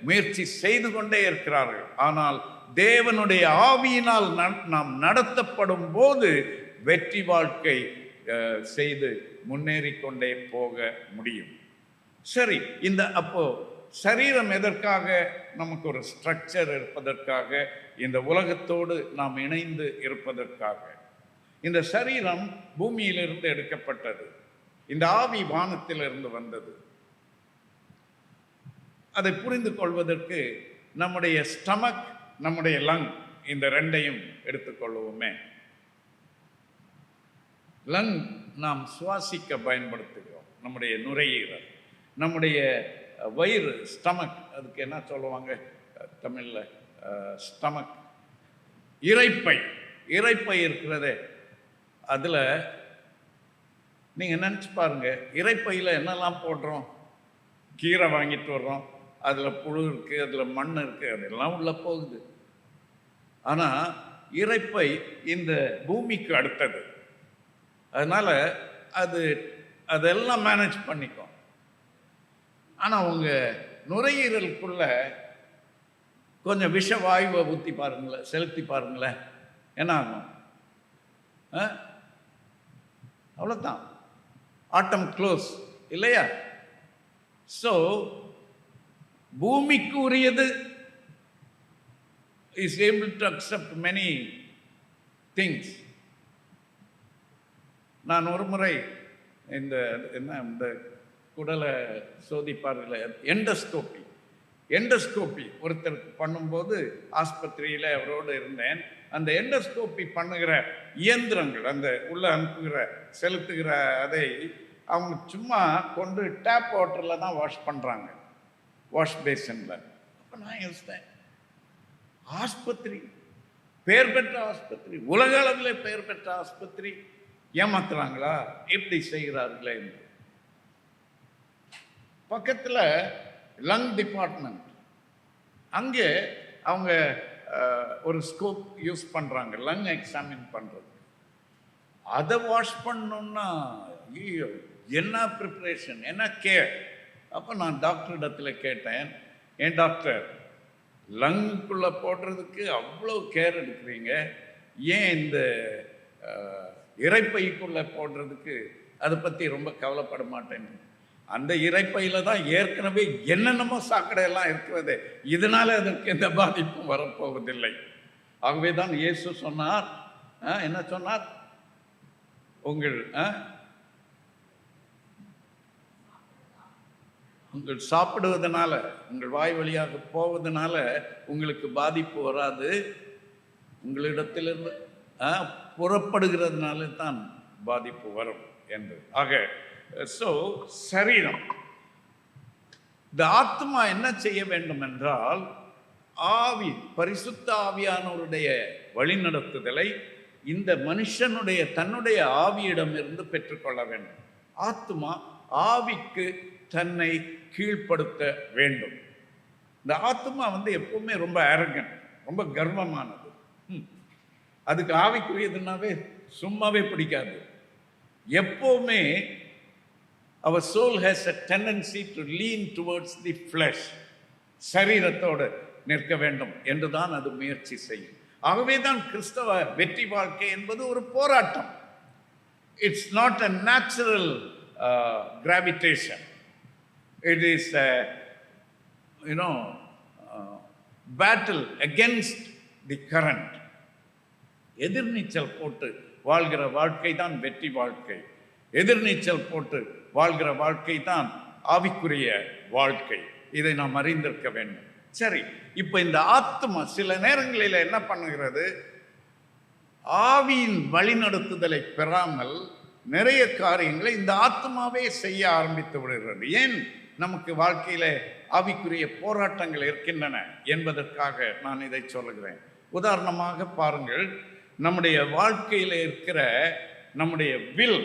முயற்சி செய்து கொண்டே இருக்கிறார்கள். ஆனால் தேவனுடைய ஆவியினால் நாம் நடத்தப்படும் போது வெற்றி வாழ்க்கை செய்து முன்னேறி கொண்டே போக முடியும். சரி, இந்த அப்போ சரீரம் எதற்காக? நமக்கு ஒரு ஸ்ட்ரக்சர் இருப்பதற்காக, இந்த உலகத்தோடு நாம் இணைந்து இருப்பதற்காக. இந்த சரீரம் பூமியிலிருந்து எடுக்கப்பட்டது, இந்த ஆவி வானத்திலிருந்து வந்தது. அதை புரிந்து கொள்வதற்கு நம்முடைய ஸ்டமக், நம்முடைய லங், இந்த 2ஐயும் எடுத்துக்கொள்வோமே. லங் நாம் சுவாசிக்க பயன்படுத்துகிறோம், நம்முடைய நுரையீரல். நம்முடைய வயிறு, ஸ்டமக், அதுக்கு என்ன சொல்லுவாங்க தமிழில்? ஸ்டமக், இரைப்பை. இரைப்பை இருக்கிறதே, அதில் நீங்கள் நினச்சி பாருங்க, இரைப்பையில் என்னெல்லாம் போடுறோம்? கீரை வாங்கிட்டு வர்றோம், அதில் புழு இருக்குது, அதில் மண் இருக்குது, அதெல்லாம் உள்ளே போகுது. ஆனால் இரைப்பை இந்த பூமிக்கு அடுத்தது, அதனால் அதெல்லாம் மேனேஜ் பண்ணிக்கும். ஆனால் உங்கள் நுரையீரலுக்குள்ள கொஞ்சம் விஷ வாயுவை ஊற்றி பாருங்களேன், செலுத்தி பாருங்களேன், என்ன ஆகும்? அவ்வளோதான், ஆட்டம் க்ளோஸ் இல்லையா? ஸோ பூமிக்கு உரியது is able to accept many things. நான் ஒரு முறை இந்த குடலை சோதிப்பார்கள், எண்டோஸ்கோப்பி ஒருத்தருக்கு பண்ணும்போது ஆஸ்பத்திரியில் அவரோடு இருந்தேன். அந்த எண்டோஸ்கோப்பி பண்ணுகிற இயந்திரங்கள், அந்த உள்ள அனுப்புகிற செலுத்துகிற அதை அவங்க சும்மா கொண்டு டேப் வாட்டரில் தான் வாஷ் பண்ணுறாங்க, வாஷ் பேசனில். அப்போ நான் யோசித்தேன், ஆஸ்பத்திரி, பெயர் பெற்ற ஆஸ்பத்திரி, உலக அளவில் பெயர் பெற்ற ஆஸ்பத்திரி, ஏமாத்துறாங்களா? எப்படி செய்கிறார்களே என்று. பக்கத்தில் லங் டிபார்ட்மெண்ட், அங்கே அவங்க ஒரு ஸ்கோப் யூஸ் பண்ணுறாங்க லங் எக்ஸாமின் பண்ணுறது. அதை வாஷ் பண்ணணுன்னா என்ன ப்ரிப்ரேஷன், என்ன கேர். அப்போ நான் டாக்டர் இடத்துல கேட்டேன், ஏன் டாக்டர், லங்குக்குள்ளே போடுறதுக்கு அவ்வளோ கேர் எடுக்கிறீங்க, ஏன் இந்த இரைப்பைக்குள்ளே போடுறதுக்கு அதை பற்றி ரொம்ப கவலைப்பட மாட்டேன்? அந்த இரைப்பையில் தான் ஏற்கனவே என்னென்னமோ சாக்கடையெல்லாம் இருக்கிறது, இதனால் அதற்கு எந்த பாதிப்பும் வரப்போவதில்லை. ஆகவே தான் இயேசு சொன்னார், என்ன சொன்னார்? உங்கள் சாப்பிடுவதனால, உங்கள் வாய் வழியாக போவதனால உங்களுக்கு பாதிப்பு வராது, உங்களிடத்திலிருந்து புறப்படுகிறதுனால தான் பாதிப்பு வரும் என்று. ஆக சரீரம், இந்த ஆத்மா என்ன செய்ய வேண்டும் என்றால், ஆவி, பரிசுத்த ஆவியானவருடைய வழிநடத்துதலை இந்த மனுஷனுடைய தன்னுடைய ஆவியிடமிருந்து பெற்றுக்கொள்ள வேண்டும். ஆத்துமா ஆவிக்கு தன்னை கீழ்ப்படுத்த வேண்டும். இந்த ஆத்துமா எப்பவுமே ரொம்ப அரகன்ட், ரொம்ப கர்வமானது. அதுக்கு ஆவிக்குரியதுனாவே சும்மாவே பிடிக்காது. எப்பவுமே our soul has a tendency to lean towards the flesh. சரீரத்தோடு நிற்க வேண்டும் என்றுதான் அது முயற்சி செய்யும். ஆகவேதான் கிறிஸ்தவ வெற்றி வாழ்க்கை என்பது ஒரு போராட்டம். It's not a natural gravitation. It is a battle against the current. எதிர்நீச்சல் போட்டு வாழ்கிற வாழ்க்கை தான் வெற்றி வாழ்க்கை. எதிர்நீச்சல் போட்டு வாழ்கிற வாழ்க்கை தான் ஆவிக்குரிய வாழ்க்கை. இதை நாம் அறிந்திருக்க வேண்டும். சரி, இப்போ இந்த ஆத்மா சில நேரங்களில் என்ன பண்ணுகிறது? ஆவியின் வழிநடத்துதலை பெறாமல் நிறைய காரியங்களை இந்த ஆத்மாவே செய்ய ஆரம்பித்து விடுகிறது. ஏன் நமக்கு வாழ்க்கையில ஆவிக்குரிய போராட்டங்கள் இருக்கின்றன என்பதற்காக நான் இதை சொல்லுகிறேன். உதாரணமாக பாருங்கள், நம்முடைய வாழ்க்கையில் இருக்கிற நம்முடைய வில்,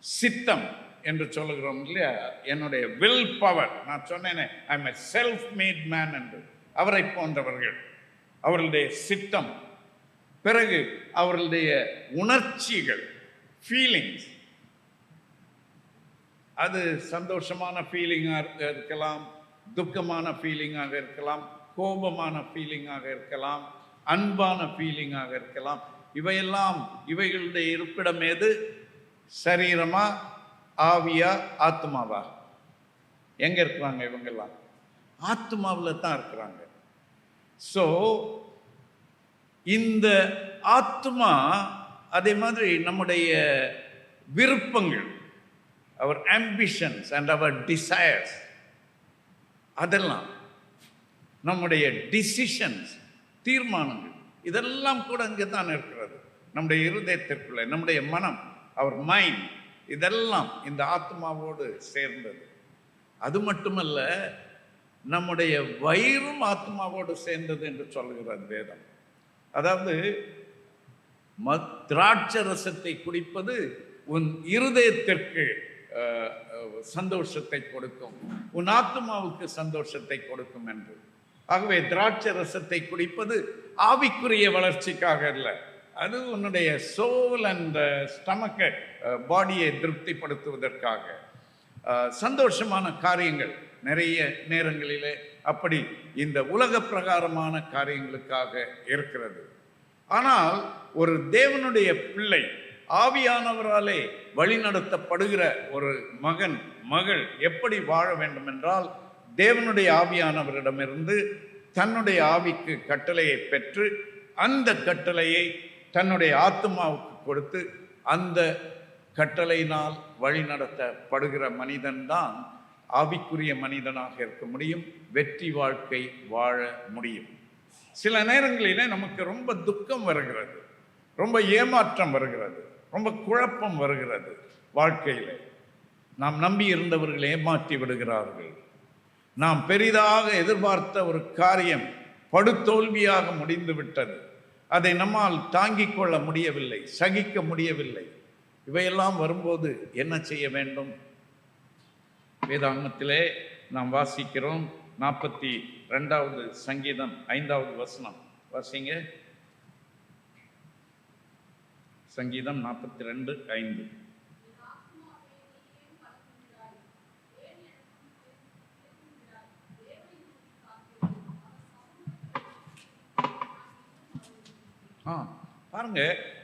சித்தம் என்று சொல்லுகிறோம் இல்லையா, என்னுடைய வில் பவர். நான் சொன்னேனே, ஐ am a self made man என்று. அவரை போன்றவர்கள், அவர்களுடைய சித்தம், பிறகு அவர்களுடைய உணர்ச்சிகள், ஃபீலிங்ஸ், அது சந்தோஷமான ஃபீலிங்காக இருக்கலாம், துக்கமான ஃபீலிங்காக இருக்கலாம், கோபமான ஃபீலிங்காக இருக்கலாம், அன்பான ஃபீலிங்காக இருக்கலாம். இவையெல்லாம் இவைகளுடைய இருப்பிடம் எது? சரீரமா, ஆவியா, ஆத்மாவா? எங்க இருக்கிறாங்க இவங்கெல்லாம்? ஆத்மாவில் தான் இருக்கிறாங்க. ஸோ இந்த ஆத்மா, அதே மாதிரி நம்முடைய விருப்பங்கள், our ambitions and our desires, அதெல்லாம் நம்முடைய டிசிஷன்ஸ், தீர்மானங்கள், இதெல்லாம் கூட இங்கே தான் இருக்கிறது. நம்முடைய இருதயத்திற்குள்ளே நம்முடைய மனம், அவர் மைண்ட், இதெல்லாம் இந்த ஆத்மாவோடு சேர்ந்தது. அது மட்டுமல்ல, நம்முடைய வயிறும் ஆத்மாவோடு சேர்ந்தது என்று சொல்லுகிறது வேதம். அதாவது திராட்சை ரசத்தை குடிப்பது உன் இருதயத்திற்கு சந்தோஷத்தை கொடுக்கும், உன் ஆத்மாவுக்கு சந்தோஷத்தை கொடுக்கும் என்று. ஆகவே திராட்சை ரசத்தை குடிப்பது ஆவிக்குரிய வளர்ச்சிக்காக அல்ல, அது உன்னுடைய சோல் அண்ட் ஸ்டமக்கை, பாடியை திருப்திப்படுத்துவதற்காக. சந்தோஷமான காரியங்கள் நிறைய நேரங்களிலே அப்படி இந்த உலக பிரகாரமான காரியங்களுக்காக இருக்கிறது. ஆனால் ஒரு தேவனுடைய பிள்ளை, ஆவியானவராலே வழிநடத்தப்படுகிற ஒரு மகன், மகள் எப்படி வாழ வேண்டும் என்றால், தேவனுடைய ஆவியானவரிடமிருந்து தன்னுடைய ஆவிக்கு கட்டளையை பெற்று அந்த கட்டளையை தன்னுடைய ஆத்மாவுக்கு கொடுத்து அந்த கட்டளையினால் வழிநடத்தப்படுகிற மனிதன்தான் ஆவிக்குரிய மனிதனாக இருக்க முடியும், வெற்றி வாழ்க்கை வாழ முடியும். சில நேரங்களிலே நமக்கு ரொம்ப துக்கம் வருகிறது, ரொம்ப ஏமாற்றம் வருகிறது, ரொம்ப குழப்பம் வருகிறது. வாழ்க்கையில் நாம் நம்பி இருந்தவர்கள் ஏமாற்றி விடுகிறார்கள். நாம் பெரிதாக எதிர்பார்த்த ஒரு காரியம் படுதோல்வியாக முடிந்து விட்டது. அதை நம்மால் தாங்கிக் கொள்ள முடியவில்லை, சகிக்க முடியவில்லை. இவையெல்லாம் வரும்போது என்ன செய்ய வேண்டும்? வேதாகமத்திலே நாம் வாசிக்கிறோம், 42வது சங்கீதம் 5வது வசனம் வாசிங்க. சங்கீதம் 42:5. பாருங்க,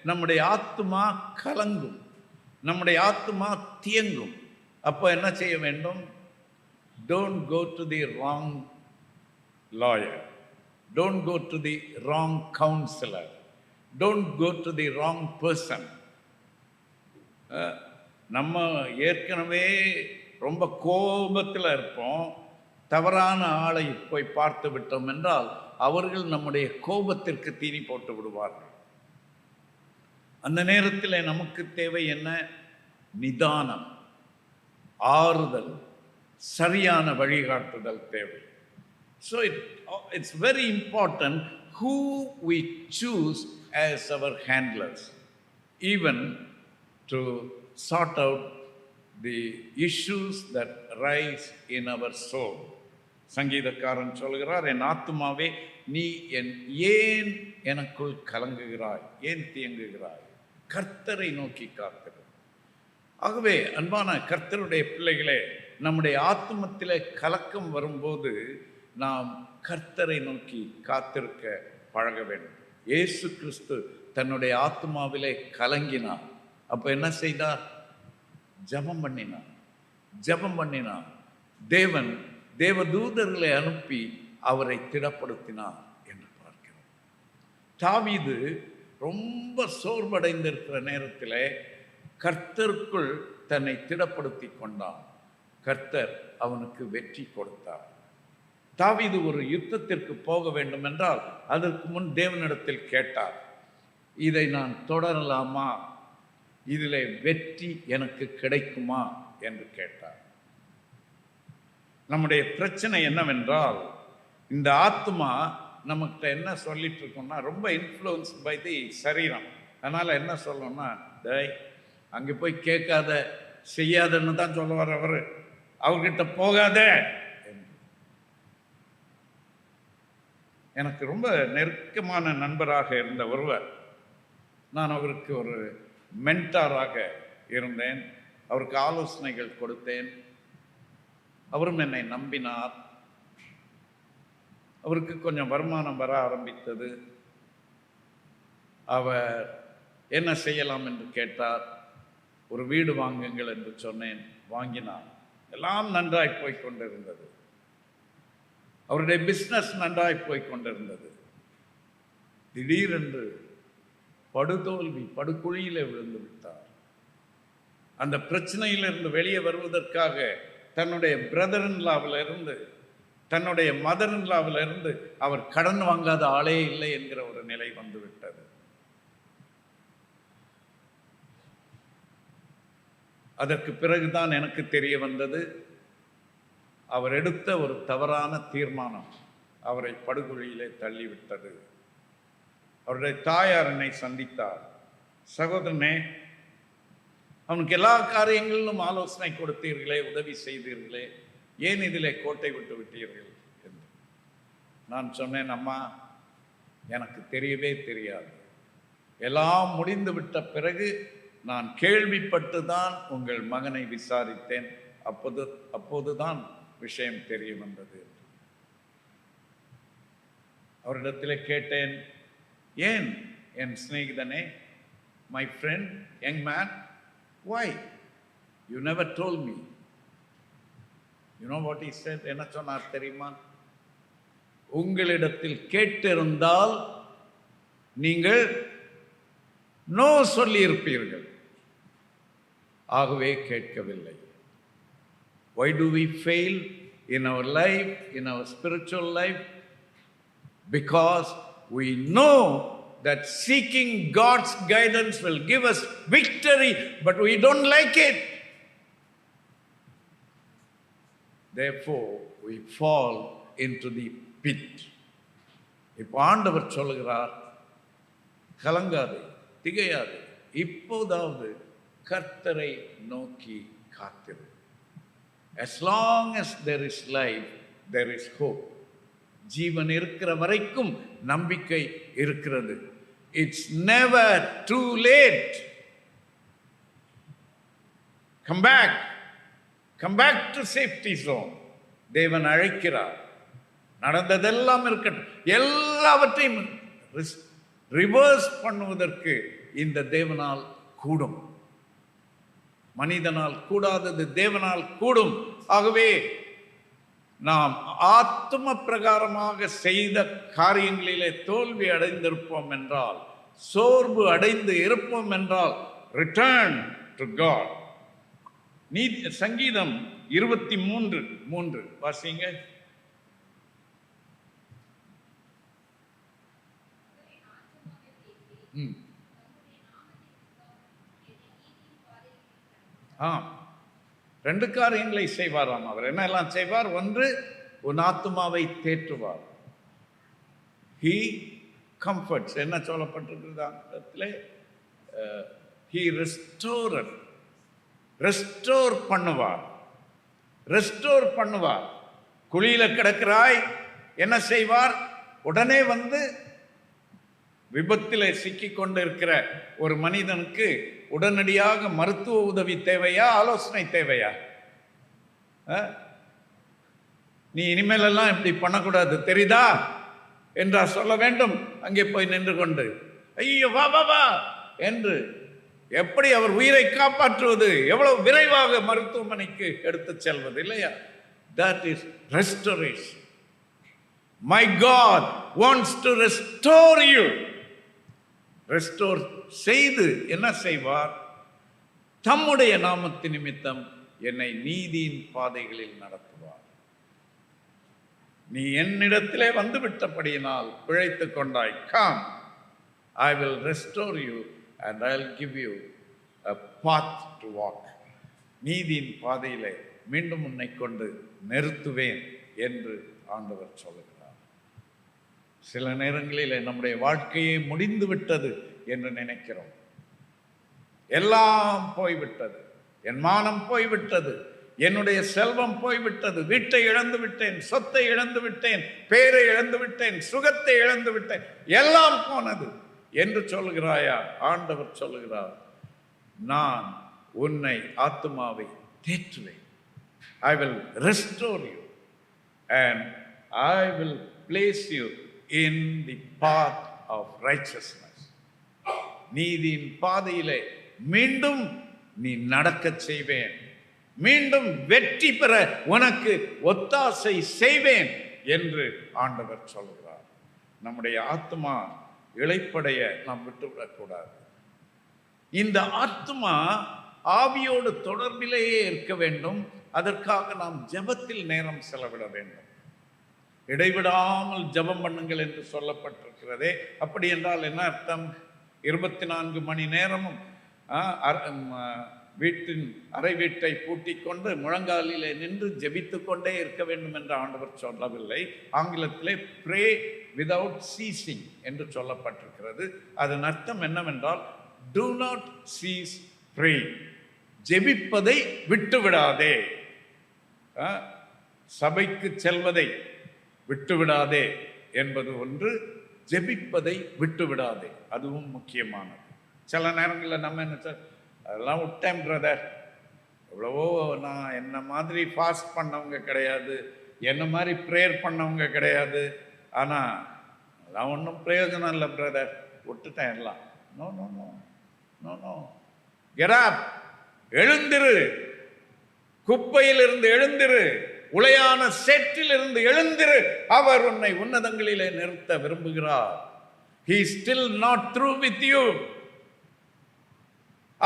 நம்முடைய ஆத்மா கலங்கும், நம்முடைய ஆத்மா தியங்கும். அப்போ என்ன செய்ய வேண்டும்? Don't go to the wrong lawyer, don't go to the wrong counselor, don't go to the wrong person. நம்ம ஏற்கனவே ரொம்ப கோபத்தில் இருப்போம், தவறான ஆளை போய் பார்த்து விட்டோம் என்றால் அவர்கள் நம்முடைய கோபத்திற்கு தீனி போட்டு விடுவார்கள். அந்த நேரத்தில் நமக்கு தேவை என்ன? நிதானம், ஆறுதல், சரியான வழிகாட்டுதல் தேவை. So it's very important who we choose as our handlers, even to sort out the issues that rise in our soul. சங்கீதக்காரன் சொல்கிறார், என் ஆத்துமாவே நீ ஏன் எனக்குள் கலங்குகிறாய், ஏன் தியங்குகிறாய், கர்த்தரை நோக்கி காத்திரு. ஆகவே அன்பான கர்த்தருடைய பிள்ளைகளே, நம்முடைய ஆத்துமத்திலே கலக்கம் வரும்போது நாம் கர்த்தரை நோக்கி காத்திருக்க பழக வேண்டும். இயேசு கிறிஸ்து தன்னுடைய ஆத்துமாவிலே கலங்கினார். அப்போ என்ன செய்தார்? ஜெபம் பண்ணினார். தேவதூதர்களை அனுப்பி அவரை திடப்படுத்தினார் என்று பார்க்கிறோம். தாவீது ரொம்ப சோர்வடைந்திருக்கிற நேரத்தில் கர்த்தருக்குள் தன்னை திடப்படுத்தி கொண்டான். கர்த்தர் அவனுக்கு வெற்றி கொடுத்தார். தாவீது ஒரு யுத்தத்திற்கு போக வேண்டும் என்றால் அதற்கு முன் தேவனிடத்தில் கேட்டார், இதை நான் தொடரலாமா, இதில் வெற்றி எனக்கு கிடைக்குமா என்று கேட்டார். நம்முடைய பிரச்சனை என்னவென்றால், இந்த ஆத்மா நமக்கு என்ன சொல்லிட்டு இருக்கோம்னா, ரொம்ப இன்ஃப்ளூயன்ஸ் பை தி சரீரம். அதனால் என்ன சொல்லணும்னா, அங்கே போய் கேட்காத, செய்யாதன்னு தான் சொல்லுவார் அவர். அவர்கிட்ட போகாத. எனக்கு ரொம்ப நெருக்கமான நண்பராக இருந்த ஒருவர், நான் அவருக்கு ஒரு மென்டாராக இருந்தேன். அவருக்கு ஆலோசனைகள் கொடுத்தேன். அவரும் என்னை நம்பினார். அவருக்கு கொஞ்சம் வருமானம் வர ஆரம்பித்தது. அவர் என்ன செய்யலாம் என்று கேட்டார். ஒரு வீடு வாங்குங்கள் என்று சொன்னேன். வாங்கினார். எல்லாம் நன்றாய் போய் கொண்டிருந்தது. அவருடைய பிஸ்னஸ் நன்றாய் போய் கொண்டிருந்தது. திடீரென்று படுதோல்வி, படுகுழியிலே விழுந்து விட்டார். அந்த பிரச்சனையிலிருந்து வெளியே வருவதற்காக தன்னுடைய பிரதர்-இன்-லாவில் இருந்து, தன்னுடைய மதர்-இன்-லாவில் இருந்து அவர் கடன் வாங்காத ஆளே இல்லை என்கிற ஒரு நிலை வந்துவிட்டது. அதற்கு பிறகுதான் எனக்கு தெரிய வந்தது, அவர் எடுத்த ஒரு தவறான தீர்மானம் அவரை படுகொழியிலே தள்ளிவிட்டது. அவருடைய தாயார் என்னை சந்தித்தார். சகோதரனே, அவனுக்கு எல்லா காரியங்களிலும் ஆலோசனை கொடுத்தீர்களே, உதவி செய்தீர்களே, ஏன் இதிலே கோட்டை விட்டு விட்டீர்கள் என்று. நான் சொன்னேன், அம்மா, எனக்கு தெரியவே தெரியாது. எல்லாம் முடிந்து விட்ட பிறகு நான் கேள்விப்பட்டு தான் உங்கள் மகனை விசாரித்தேன். அப்போதுதான் விஷயம் தெரிய வந்தது. அவரிடத்திலே கேட்டேன், ஏன் என் சிநேகிதனே, my friend, young man, why you never told me? You know what he said? என்ன சொன்னார் தெரியுமா? உங்களிடத்தில் கேட்டிருந்தால் நீங்கள் நோ சொல்லி இருப்பீர்கள். ஆகவே கேட்கவில்லை. Why do we fail in our life, in our spiritual life? Because we know that seeking God's guidance will give us victory, but we don't like it. Therefore, we fall into the pit. இப்போ ஆண்டவர் சொல்கிறார், கலங்காதே, திகையாதே, இப்போதாவது கர்த்தரை நோக்கி காத்திரு. As long as there is life, there is hope. ஜீவன் இருக்கிற வரைக்கும் நம்பிக்கை இருக்கிறது. It's never too late. Come back to safety zone. தேவன் அழைக்கிறார். நடந்ததெல்லாம் இருக்கட்டும், எல்லாவற்றையும் ரிவர்ஸ் பண்ணுவதற்கு இந்த தேவனால் கூடும். மனிதனால் கூடாதது தேவனால் கூடும். ஆகவே நாம் ஆத்ம பிரகாரமாக செய்த காரியங்களிலே தோல்வி அடைந்திருப்போம் என்றால், சோர்வு அடைந்து இருப்போம் என்றால், ரிட்டர்ன் டு காட். சங்கீதம் 23:3 வாசிங்க. ரெண்டு காரியங்களை செய்வாராம் அவர். என்ன எல்லாம் செய்வார்? ஒன்று, உன் ஆத்துமாவை தேற்றுவார். He comforts. என்ன சொல்லப்பட்டிருக்கிறது? he restored. ரெஸ்டோர் பண்ணுவார். ரெஸ்டோர் பண்ணுவார். குழியில கிடக்கிறாய், என்ன செய்வார்? உடனே வந்து விபத்தில் சிக்கி கொண்டு இருக்கிற ஒரு மனிதனுக்கு உடனடியாக மருத்துவ உதவி தேவையா, ஆலோசனை தேவையா? நீ இனிமேல் எல்லாம் இப்படி பண்ணக்கூடாது தெரியுதா என்றா சொல்ல வேண்டும்? அங்கே போய் நின்று கொண்டு ஐயோ வா வா வா என்று எப்படி அவர் உயிரை காப்பாற்றுவது, எவ்வளவு விரைவாக மருத்துவமனைக்கு எடுத்து செல்வது இல்லையா? That is restoration. My God wants to restore you. Restore செய்து என்ன செய்வார்? தம்முடைய நாமத்தின் நிமித்தம் என்னை நீதியின் பாதைகளில் நடத்துவார். நீ என்னிடத்திலே வந்து விட்டபடியினால் பிழைத்துக் கொண்டாய். Come, I will restore you and I'll give you a path to walk. நீதியின் பாதையிலே மீண்டும் உன்னை கொண்டு நிறுத்துவேன் என்று ஆண்டவர் சொல்லுகிறார். சில நேரங்களில் நம்முடைய வாழ்க்கையே முடிந்து விட்டது என்று நினைக்கிறோம். எல்லாம் போய்விட்டது, என் மானம் போய்விட்டது, என்னுடைய செல்வம் போய்விட்டது, வீட்டை இழந்து விட்டேன், சொத்தை இழந்து விட்டேன், பேரை இழந்து விட்டேன், சுகத்தை இழந்து விட்டேன், எல்லாம் போனது என்று சொல்லுகிறாயா? ஆண்டவர் சொல்லுகிறார், நான் உன்னை ஆத்துமாவை தேற்றுவேன். I will restore you and I will place you in the path of righteousness. நீதியின் பாதையிலே மீண்டும் நீ நடக்கச் செய்வேன், மீண்டும் வெற்றி பெற உனக்கு ஒத்தாசை செய்வேன் என்று ஆண்டவர் சொல்கிறார். நம்முடைய ஆத்மா இளைப்படைய நாம் விட்டுவிடக்கூடாது. இந்த ஆத்மா ஆவியோடு தொடர்பிலேயே இருக்க வேண்டும். அதற்காக நாம் ஜெபத்தில் நேரம் செலவிட வேண்டும். இடைவிடாமல் ஜெபம் பண்ணுங்கள் என்று சொல்லப்பட்டிருக்கிறதே. அப்படி என்றால் என்ன அர்த்தம்? 24 மணி நேரமும் வீட்டின் அறை வீட்டை பூட்டிக் கொண்டு முழங்காலிலே நின்று ஜெபித்து கொண்டே இருக்க வேண்டும் என்று ஆண்டவர் சொல்லவில்லை. ஆங்கிலத்திலே ப்ரே விதவுட் சீசிங் என்று சொல்லப்பட்டிருக்கிறது. அதன் அர்த்தம் என்னவென்றால் do not cease praying. ஜெபிப்பதை விட்டுவிடாதே, சபைக்கு செல்வதை விட்டுவிடாதே என்பது ஒன்று, ஜெபிப்பதை விட்டுவிடாதே அதுவும் முக்கியமானது. சில நேரங்களில் நம்ம என்ன அதெல்லாம் விட்டேன் பிரதர், எவ்வளவோ நான் என்ன மாதிரி ஃபாஸ்ட் பண்ணவங்க கிடையாது, என்ன மாதிரி ப்ரேயர் பண்ணவங்க கிடையாது, ஆனால் அதெல்லாம் ஒன்றும் பிரயோஜனம் இல்லை பிரதர், விட்டுட்டேன் எல்லாம். No no no no no get up, எழுந்திரு, குப்பையிலிருந்து எழுந்திரு, உளையான சேற்றிலிருந்து எழுந்திரு. அவர் உன்னை உன்னதங்களிலே நிறுத்த விரும்புகிறார். He is still not through with you.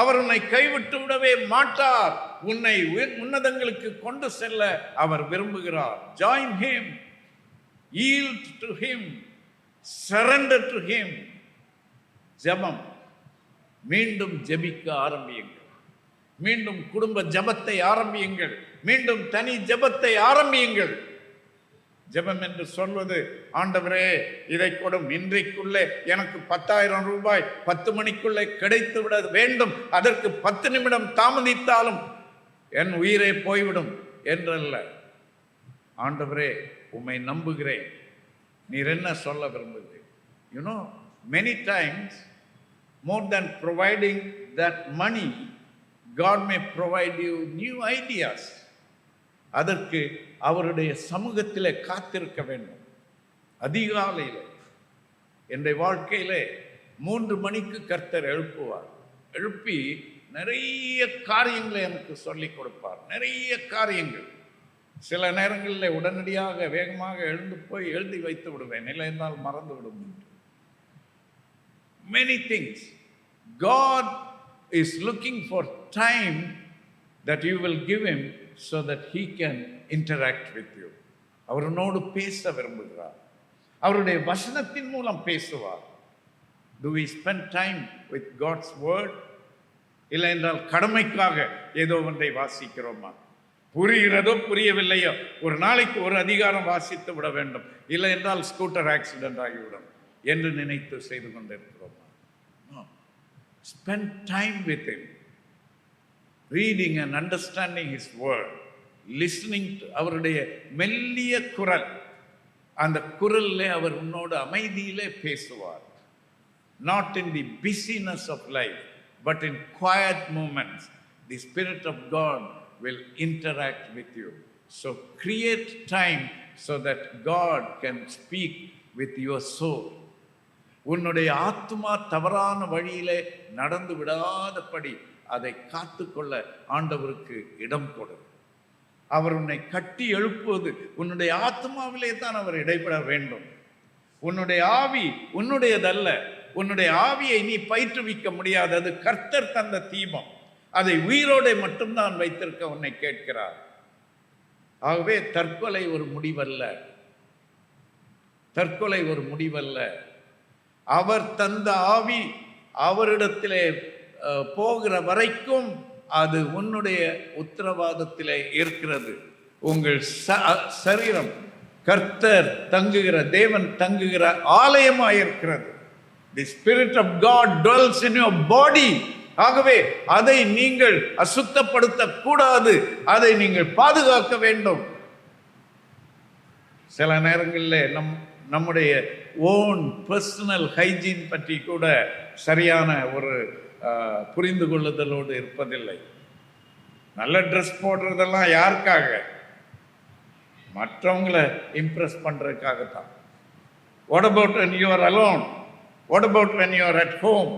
அவர் உன்னை கைவிட்டு விடவே மாட்டார். உன்னை உன்னதங்களுக்கு கொண்டு செல்ல அவர் விரும்புகிறார். Join him, yield to him, surrender to him. ஜெபம், மீண்டும் ஜெபிக்க ஆரம்பியுங்கள். மீண்டும் குடும்ப ஜெபத்தை ஆரம்பியுங்கள். மீண்டும் தனி ஜெபத்தை ஆரம்பியுங்கள். ஜெபம் என்று சொல்வது, ஆண்டவரே இதை கொடும், இன்றைக்குள்ளே எனக்கு 10,000 ரூபாய் 10 மணிக்குள்ளே கிடைத்து விட வேண்டும், அதற்கு 10 நிமிடம் தாமதித்தாலும் என் உயிரே போய்விடும் என்றல்ல. ஆண்டவரே உம்மை நம்புகிறேன், நீர் என்ன சொல்ல விரும்புகிறேன்? You know, many times more than providing that money, God may provide you new ideas. அதற்கு அவருடைய சமூகத்திலே காத்திருக்க வேண்டும். அதிகாலையில் என்னுடைய வாழ்க்கையிலே 3 மணிக்கு கர்த்தர் எழுப்புவார். எழுப்பி நிறைய காரியங்களை எனக்கு சொல்லிக் கொடுப்பார். நிறைய காரியங்கள். சில நேரங்களில் உடனடியாக வேகமாக எழுந்து போய் எழுதி வைத்து விடுவேன், இல்லை என்றால் மறந்து விடும். Many things. God is looking for time that you will give him so that he can interact with you. அவரோடு பேச விரும்புகிறார். அவருடைய வசனத்தின் மூலம் பேசுவார். Do we spend time with God's word? இல்லை என்றால் கடமைக்காக ஏதோ ஒன்றை வாசிக்கிறோமா? புரிகிறதோ புரியவில்லையோ ஒரு நாளைக்கு ஒரு அதிகாரம் வாசித்து விட வேண்டும், இல்லை என்றால் ஸ்கூட்டர் ஆக்சிடென்ட் ஆகிவிடும் என்று நினைத்து செய்து கொண்டிருக்கிறோமா? No. Spend time with him. Reading and understanding his word, listening to அவருடைய மெல்லிய குரல். அந்த குரல்ல அவர் உன்னோடு அமைதியிலே பேசுவார். Not in the busyness of life, but in quiet moments, the Spirit of God will interact with you. So create time so that God can speak with your soul. உன்னுடைய ஆத்துமா தவறான வழியிலே நடந்து விடாதபடி அதை காத்துக்கொள்ள ஆண்டவருக்கு இடம் கொடு. அவர் உன்னை கட்டி எழுப்புவது உன்னுடைய ஆத்மாவிலே தான் அவர் இடைபெற வேண்டும். உன்னுடைய ஆவி உன்னுடையதல்ல. உன்னுடைய ஆவியை நீ பயிற்றுவிக்க முடியாது. அது கர்த்தர் தந்த தீபம். அதை உயிரோடு மட்டும்தான் வைத்திருக்க உன்னை கேட்கிறார். ஆகவே தற்கொலை ஒரு முடிவல்ல. தற்கொலை ஒரு முடிவல்ல. அவர் தந்த ஆவி அவரிடத்திலே போகிற வரைக்கும் அது உன்னுடைய உத்தரவாதத்திலே இருக்கிறது. உங்கள் சரீரம் கர்த்தர் தங்குகிற, தேவன் தங்குகிற ஆலயமாயிருக்கிறது. The Spirit of God dwells in your body. ஆகவே அதை நீங்கள் அசுத்தப்படுத்த கூடாது. அதை நீங்கள் பாதுகாக்க வேண்டும். சில நேரங்களில் நம்முடைய ஓன் பர்சனல் ஹைஜீன் பற்றி கூட சரியான ஒரு புரிந்து கொள்ளுதலோடு இருப்பதில்லை. நல்ல ட்ரெஸ் போடுறதெல்லாம் யாருக்காக? மற்றவங்களை Impress பண்றதுக்காகத்தான். What about when you are alone? What about when you are at home?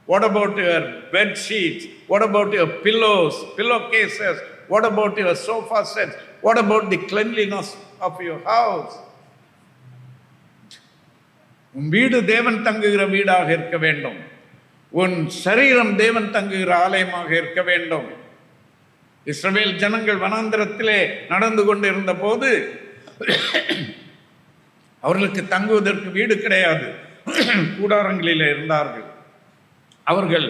What about your bed sheets? What about your pillows, pillowcases? What about your sofa sets? What about the cleanliness of your house? உன் வீடு தேவன் தங்குகிற வீடாக இருக்க வேண்டும். உன் சரீரம் தேவன் தங்குகிற ஆலயமாக இருக்க வேண்டும். இஸ்ரவேல் ஜனங்கள் வனாந்திரத்திலே நடந்து கொண்டிருந்த போது அவர்களுக்கு தங்குவதற்கு வீடு கிடையாது. கூடாரங்களிலே இருந்தார்கள். அவர்கள்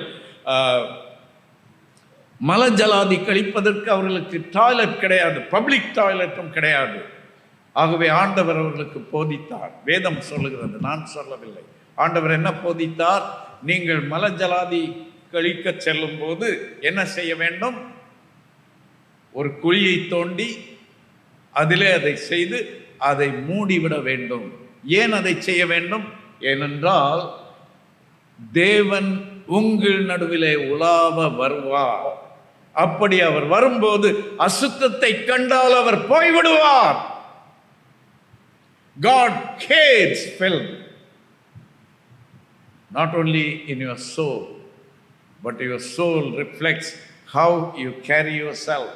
மலஜலாதி கழிப்பதற்கு அவர்களுக்கு டாய்லெட் கிடையாது, பப்ளிக் டாய்லெட்டும் கிடையாது. ஆகவே ஆண்டவர் அவர்களுக்கு போதித்தார். வேதம் சொல்லுகிறது, நான் சொல்லவில்லை. ஆண்டவர் என்ன போதித்தார்? நீங்கள் மலஜலாதி கழிக்க செல்லும் போது என்ன செய்ய வேண்டும்? ஒரு குழியை தோண்டி அதிலே அதை செய்து அதை மூடிவிட வேண்டும். ஏன் அதை செய்ய வேண்டும்? ஏனென்றால் தேவன் உங்கள் நடுவிலே உலாவ வருவார். அப்படி அவர் வரும்போது அசுத்தத்தை கண்டால் அவர் போய்விடுவார். God hates filth, not only in your soul, but your soul reflects how you carry yourself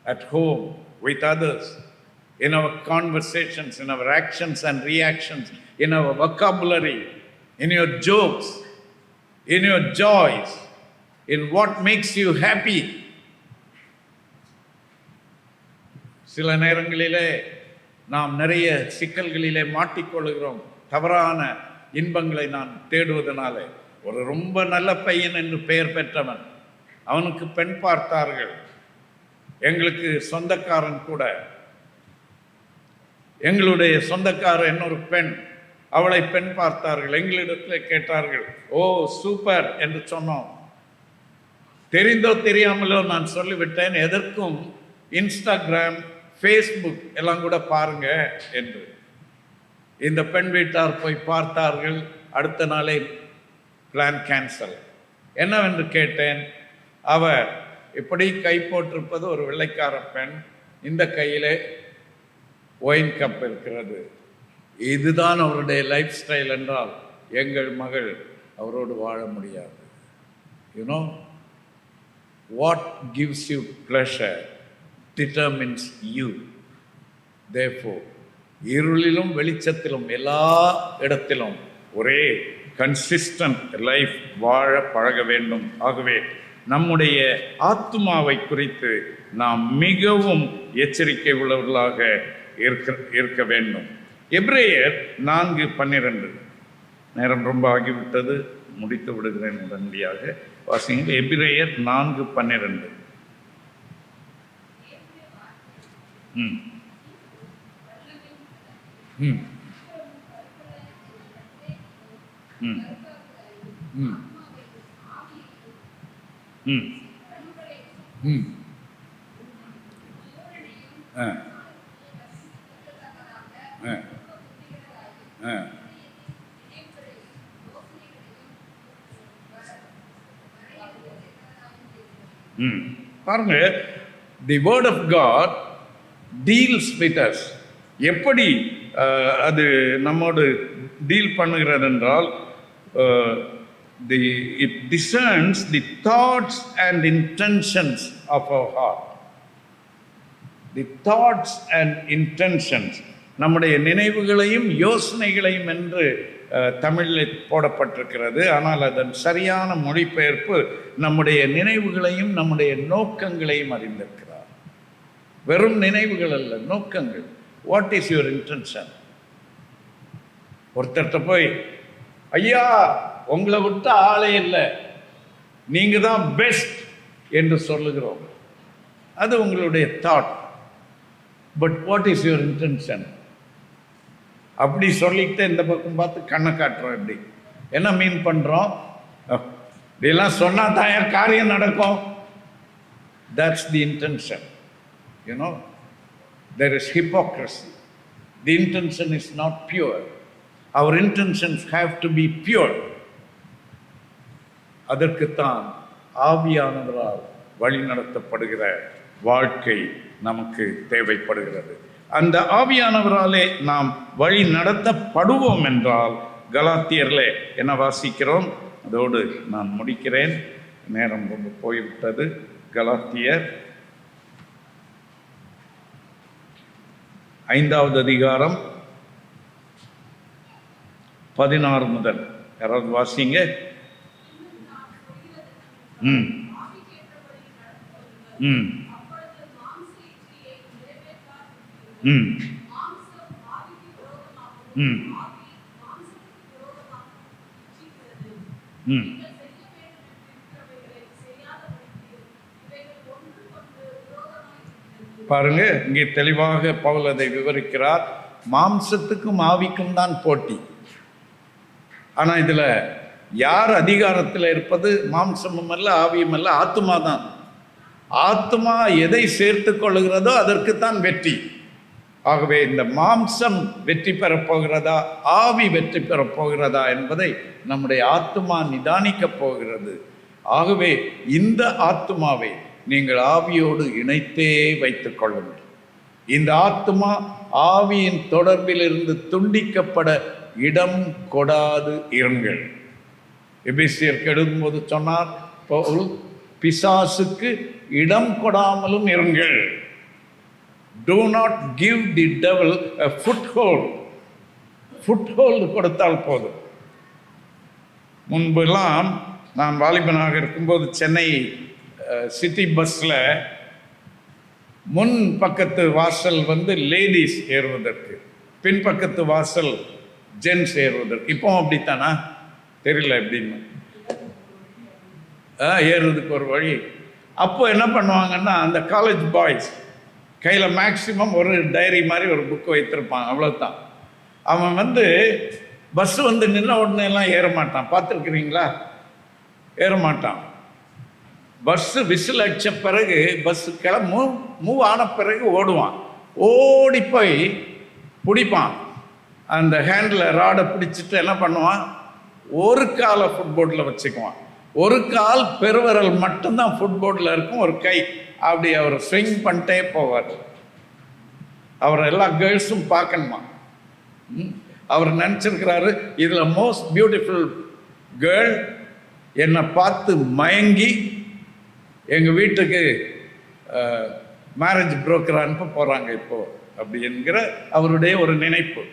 at home with others, in our conversations, in our actions and reactions, in our vocabulary, in your jokes, in your joys, in what makes you happy. சில நேரங்களிலே நாம் நிறைய சிக்கல்களிலே மாட்டிக்கொள்கிறோம். தவறான இன்பங்களை நான் தேடுவதனாலே. ஒரு ரொம்ப நல்ல பையன் என்று பெயர் பெற்றவன், அவனுக்கு பெண் பார்த்தார்கள். எங்களுக்கு சொந்தக்காரன் கூட, எங்களுடைய சொந்தக்காரர் இன்னொரு பெண், அவளை பெண் பார்த்தார்கள். எங்களிடத்தில் கேட்டார்கள். ஓ சூப்பர் என்று சொன்னோம். தெரிந்தோ தெரியாமலோ நான் சொல்லிவிட்டேன், எதற்கும் இன்ஸ்டாகிராம், ஃபேஸ்புக் எல்லாம் கூட பாருங்க என்று. இந்த பெண் வீட்டார் போய் பார்த்தார்கள். அடுத்த நாளே பிளான் கேன்சல். என்னவென்று கேட்டேன். அவர் இப்படி கை போட்டிருப்பது ஒரு வெள்ளைக்கார பெண், இந்த கையிலே ஒயின் கப் இருக்கிறது. இதுதான் அவருடைய லைஃப் ஸ்டைல் என்றால் எங்கள் மகள் அவரோடு வாழ முடியாது. You know, what gives you pleasure determines you. Therefore, இருளிலும் வெளிச்சத்திலும் எல்லா இடத்திலும் ஒரே கன்சிஸ்டன்ட் லைஃப் வாழ பழக வேண்டும். ஆகவே நம்முடைய ஆத்துமாவை குறித்து நாம் மிகவும் எச்சரிக்கை உள்ளவர்களாக இருக்க வேண்டும். எபிரேயர் 4:12. நேரம் ரொம்ப ஆகிவிட்டது, முடித்து விடுகிறேன் உடனடியாக. வாசிங்க எபிரேயர் 4:12. ம் ம் ம் ம் ம் ம் ஆ ஆ ஆ பாருங்க, the word of God deals with us. எப்படி அது நம்மோடு டீல் பண்ணுகிறது என்றால், it discerns the thoughts and intentions of our heart. The thoughts and intentions, நம்முடைய நினைவுகளையும் யோசனைகளையும் என்று தமிழில் போடப்பட்டிருக்கிறது. ஆனால் அதன் சரியான மொழிபெயர்ப்பு நம்முடைய நினைவுகளையும் நம்முடைய நோக்கங்களையும் அறிந்திருக்கிறார். வெறும் நினைவுகள் அல்ல, நோக்கங்கள். What is your intention? ஒருத்தர்கிட்ட போய், ஐயா உங்களை விட்டு ஆளே இல்லை, நீங்க தான் பெஸ்ட் என்று சொல்லுகிறோம். அது உங்களுடைய thought. But what is your intention? அப்படி சொல்லிக்கிட்டு இந்த பக்கம் பார்த்து கண்ணை காட்டுறோம். எப்படி என்ன மீன் பண்ணுறோம்? இதெல்லாம் சொன்னால் தான் என் காரியம் நடக்கும். That's the intention. You know, there is hypocrisy. The intention is not pure. Our intentions have to be pure. அதற்குத்தான் ஆவியானவரால் வழி நடத்தப்படுகிற வாழ்க்கை நமக்கு தேவைப்படுகிறது. அந்த ஆவியானவராலே நாம் வழி நடத்தப்படுவோம் என்றால், கலாத்தியர்லே என்ன வாசிக்கிறோம்? அதோடு நான் முடிக்கிறேன், நேரம் ரொம்ப போய்விட்டது. கலாத்தியர் 5வது அதிகாரம் 16 முதல். யாராவது வாசிங்க. ம் ம் ம் ம் ம் பாருங்க, இங்கே தெளிவாக பவுல் அதை விவரிக்கிறார். மாம்சத்துக்கும் ஆவிக்கும் தான் போட்டி. ஆனா இதுல யார் அதிகாரத்தில் இருப்பது? மாம்சமும் அல்ல, ஆவியும் அல்ல, ஆத்துமா தான். ஆத்துமா எதை சேர்த்து கொள்ளுகிறதோ அதற்குத்தான் வெற்றி. ஆகவே இந்த மாம்சம் வெற்றி பெறப் போகிறதா, ஆவி வெற்றி பெறப் போகிறதா என்பதை நம்முடைய ஆத்துமா நிதானிக்கப் போகிறது. ஆகவே இந்த ஆத்துமாவை நீங்கள் ஆவியோடு இணைத்தே வைத்துக் கொள்ளுங்கள். இந்த ஆத்துமா ஆவியின் தொடர்பில் இருந்து துண்டிக்கப்பட இடம் கொடாது இருங்கள். எபேசியருக்கு எழுதும்போது சொன்னார் பவுல், பிசாசுக்கு இடம் கொடாமலும் இருங்கள். Do not give the devil a foothold. Foothold கொடுத்தால் போதும். முன்பெல்லாம் நான் வாலிபனாக இருக்கும்போது சென்னை சிட்டி பஸ்ஸில் முன் பக்கத்து வாசல் லேடிஸ் ஏறுவதற்கு, பின்பக்கத்து வாசல் ஜென்ஸ் ஏறுவதற்கு. இப்போ அப்படித்தானா தெரியல, எப்படின்னு ஏறுறதுக்கு ஒரு வழி. அப்போ என்ன பண்ணுவாங்கன்னா, அந்த காலேஜ் பாய்ஸ் கையில் மேக்சிமம் ஒரு டைரி மாதிரி ஒரு புக்கு வைத்திருப்பான், அவ்வளோதான். அவன் பஸ்ஸு நின்ன உடனே எல்லாம் ஏற மாட்டான். பார்த்துருக்குறீங்களா? ஏற மாட்டான். பஸ்ஸு விசில் அடித்த பிறகு, பஸ்ஸு மூவ் ஆன பிறகு ஓடுவான். ஓடி போய் பிடிப்பான். அந்த ஹேண்டில் ராடை பிடிச்சிட்டு என்ன பண்ணுவான், ஒரு காலை ஃபுட்போர்டில் வச்சுக்குவான். ஒரு கால் பெருவிரல் மட்டும்தான் ஃபுட்போர்டில் இருக்கும், ஒரு கை அப்படி அவர் ஸ்விங் பண்ணிட்டே போவார். அவர் எல்லா கேர்ள்ஸும் பார்க்கணுமா. அவர் நினச்சிருக்கிறாரு, இதில் மோஸ்ட் பியூட்டிஃபுல் கேர்ள் என்னை பார்த்து மயங்கி எங்கள் வீட்டுக்கு மேரேஜ் புரோக்கர் அனுப்ப போகிறாங்க இப்போ, அப்படி என்கிற அவருடைய ஒரு நினைப்பு.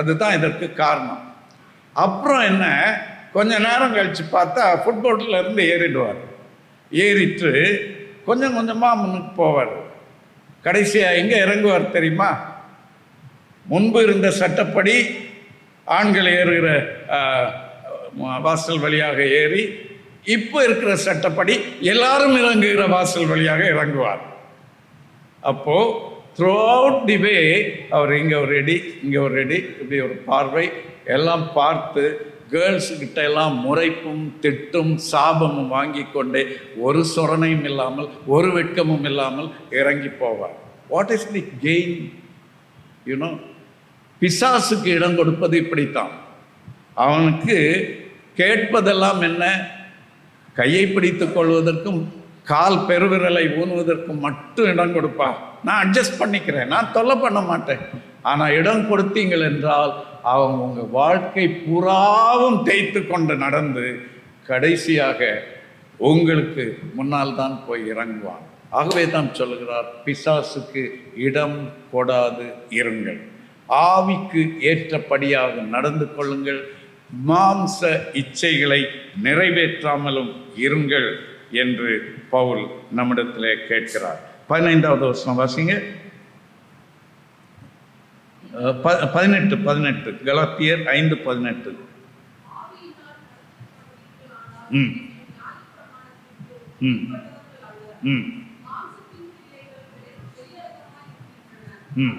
அதுதான் இதற்கு காரணம். அப்புறம் என்ன, கொஞ்ச நேரம் கழித்து பார்த்தா ஃபுட்போர்டில் இருந்து ஏறிடுவார். ஏறிட்டு கொஞ்சம் கொஞ்சமாக முன்னுக்கு போவார். கடைசியாக எங்கே இறங்குவார் தெரியுமா? முன்பு இருந்த சட்டப்படி ஆண்கள் ஏறுகிற வாசல் வழியாக ஏறி, இப்போ இருக்கிற சட்டப்படி எல்லாரும் இறங்குகிற வாசல் வழியாக இறங்குவார். அப்போ த்ரூ அவுட் தி வே அவர் இங்கே ஒரு ரெடி, இங்கே ஒரு ரெடி, இப்படி ஒரு பார்வை எல்லாம் பார்த்து கேர்ள்ஸுக்கிட்ட எல்லாம் முறைப்பும் திட்டும் சாபமும் வாங்கி கொண்டே ஒரு சொரணையும் இல்லாமல் ஒரு வெட்கமும் இல்லாமல் இறங்கி போவார். What is the gain? You know, பிசாசுக்கு இடம் கொடுப்பது இப்படித்தான். அவனுக்கு கேட்பதெல்லாம் என்ன? கையை பிடித்துக் கொள்வதற்கும் கால் பெருவிரலை ஊனுவதற்கும் மட்டும் இடம் கொடுப்பா. நான் அட்ஜஸ்ட் பண்ணிக்கிறேன், நான் தொல்லை பண்ண மாட்டேன். ஆனால் இடம் கொடுத்தீங்கள் என்றால் அவன் உங்கள் வாழ்க்கை புறாவும் தேய்த்து கொண்டு நடந்து கடைசியாக உங்களுக்கு முன்னால் தான் போய் இறங்குவான். ஆகவே தான் சொல்கிறார், பிசாசுக்கு இடம் கொடாது இருங்கள், ஆவிக்கு ஏற்றபடியாக நடந்து கொள்ளுங்கள், மாம்ச இச்சைகளை நிறைவேற்றாமலும் இருங்கள் என்று பவுல் நம்மிடத்திலே கேட்கிறார். 15வது வசனம் வாசிங்க. 18 கலாத்தியர் 5:18. ம் ம் ம் ம்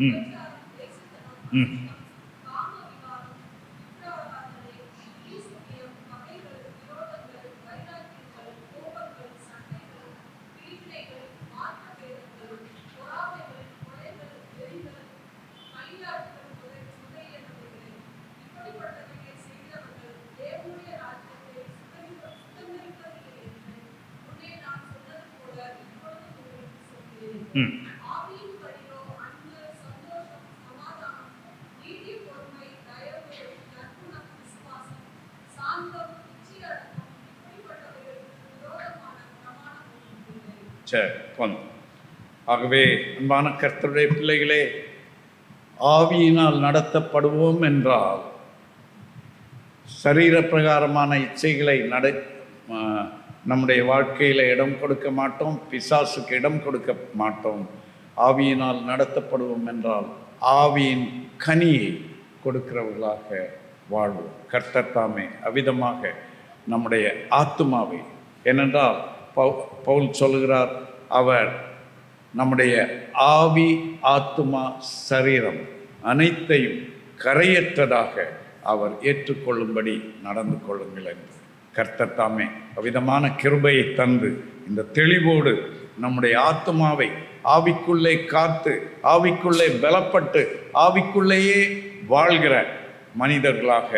ம் ம் ஆகவே அன்பான கர்த்தருடைய பிள்ளைகளே, ஆவியினால் நடத்தப்படுவோம் என்றால் சரீர பிரகாரமான இச்சைகளை நம்முடைய வாழ்க்கையில் இடம் கொடுக்க மாட்டோம், பிசாசுக்கு இடம் கொடுக்க மாட்டோம். ஆவியினால் நடத்தப்படுவோம் என்றால் ஆவியின் கனியை கொடுக்கிறவர்களாக வாழ்வோம். கர்த்தர் தாமே அவ்விதமாக நம்முடைய ஆத்துமாவை, ஏனென்றால் பவுல் சொல்கிறார், அவர் நம்முடைய ஆவி ஆத்துமா சரீரம் அனைத்தையும் கரையற்றதாக அவர் ஏற்றுக்கொள்ளும்படி நடந்து கொள்ளுங்கள் என்று கர்த்தர் தாமே அவ்விதமான கிருபையை தந்து இந்த தெளிவோடு நம்முடைய ஆத்துமாவை ஆவிக்குள்ளே காத்து, ஆவிக்குள்ளே பலப்பட்டு, ஆவிக்குள்ளேயே வாழ்கிற மனிதர்களாக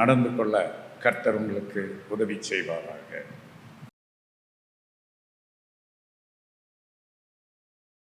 நடந்து கொள்ள கர்த்தர் உங்களுக்கு உதவி செய்வாராக.